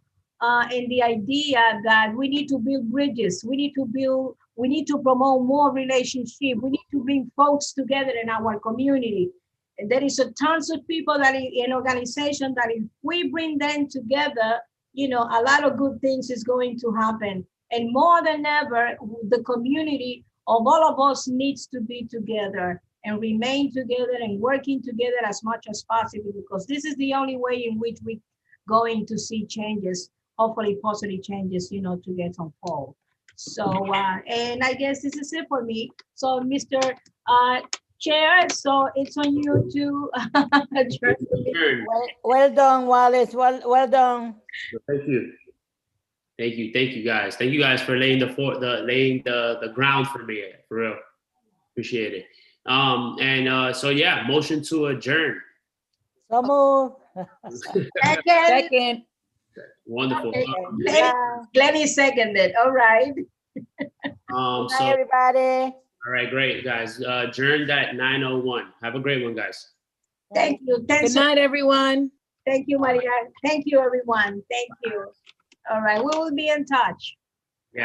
in the idea that we need to build bridges. We need to promote more relationship. We need to bring folks together in our community. And there is a tons of people that in organization that if we bring them together, a lot of good things is going to happen. And more than ever, the community of all of us needs to be together and remain together and working together as much as possible, because this is the only way in which we're going to see changes, hopefully positive changes, to get unfold. So, and I guess this is it for me. So, Mr. Chair, so it's on you to adjourn the meeting. Well done, Wallace. Well done. Thank you. Thank you guys. Thank you guys for laying the ground for me, for real. Appreciate it. So yeah, motion to adjourn. So move. Second. Wonderful. Okay. Glenny seconded. All right. Bye, everybody. All right, great, guys. Adjourned at 9:01. Have a great one, guys. Thank you. Good night, everyone. Thank you, Maria. Thank you, everyone. Thank you. All right, we will be in touch.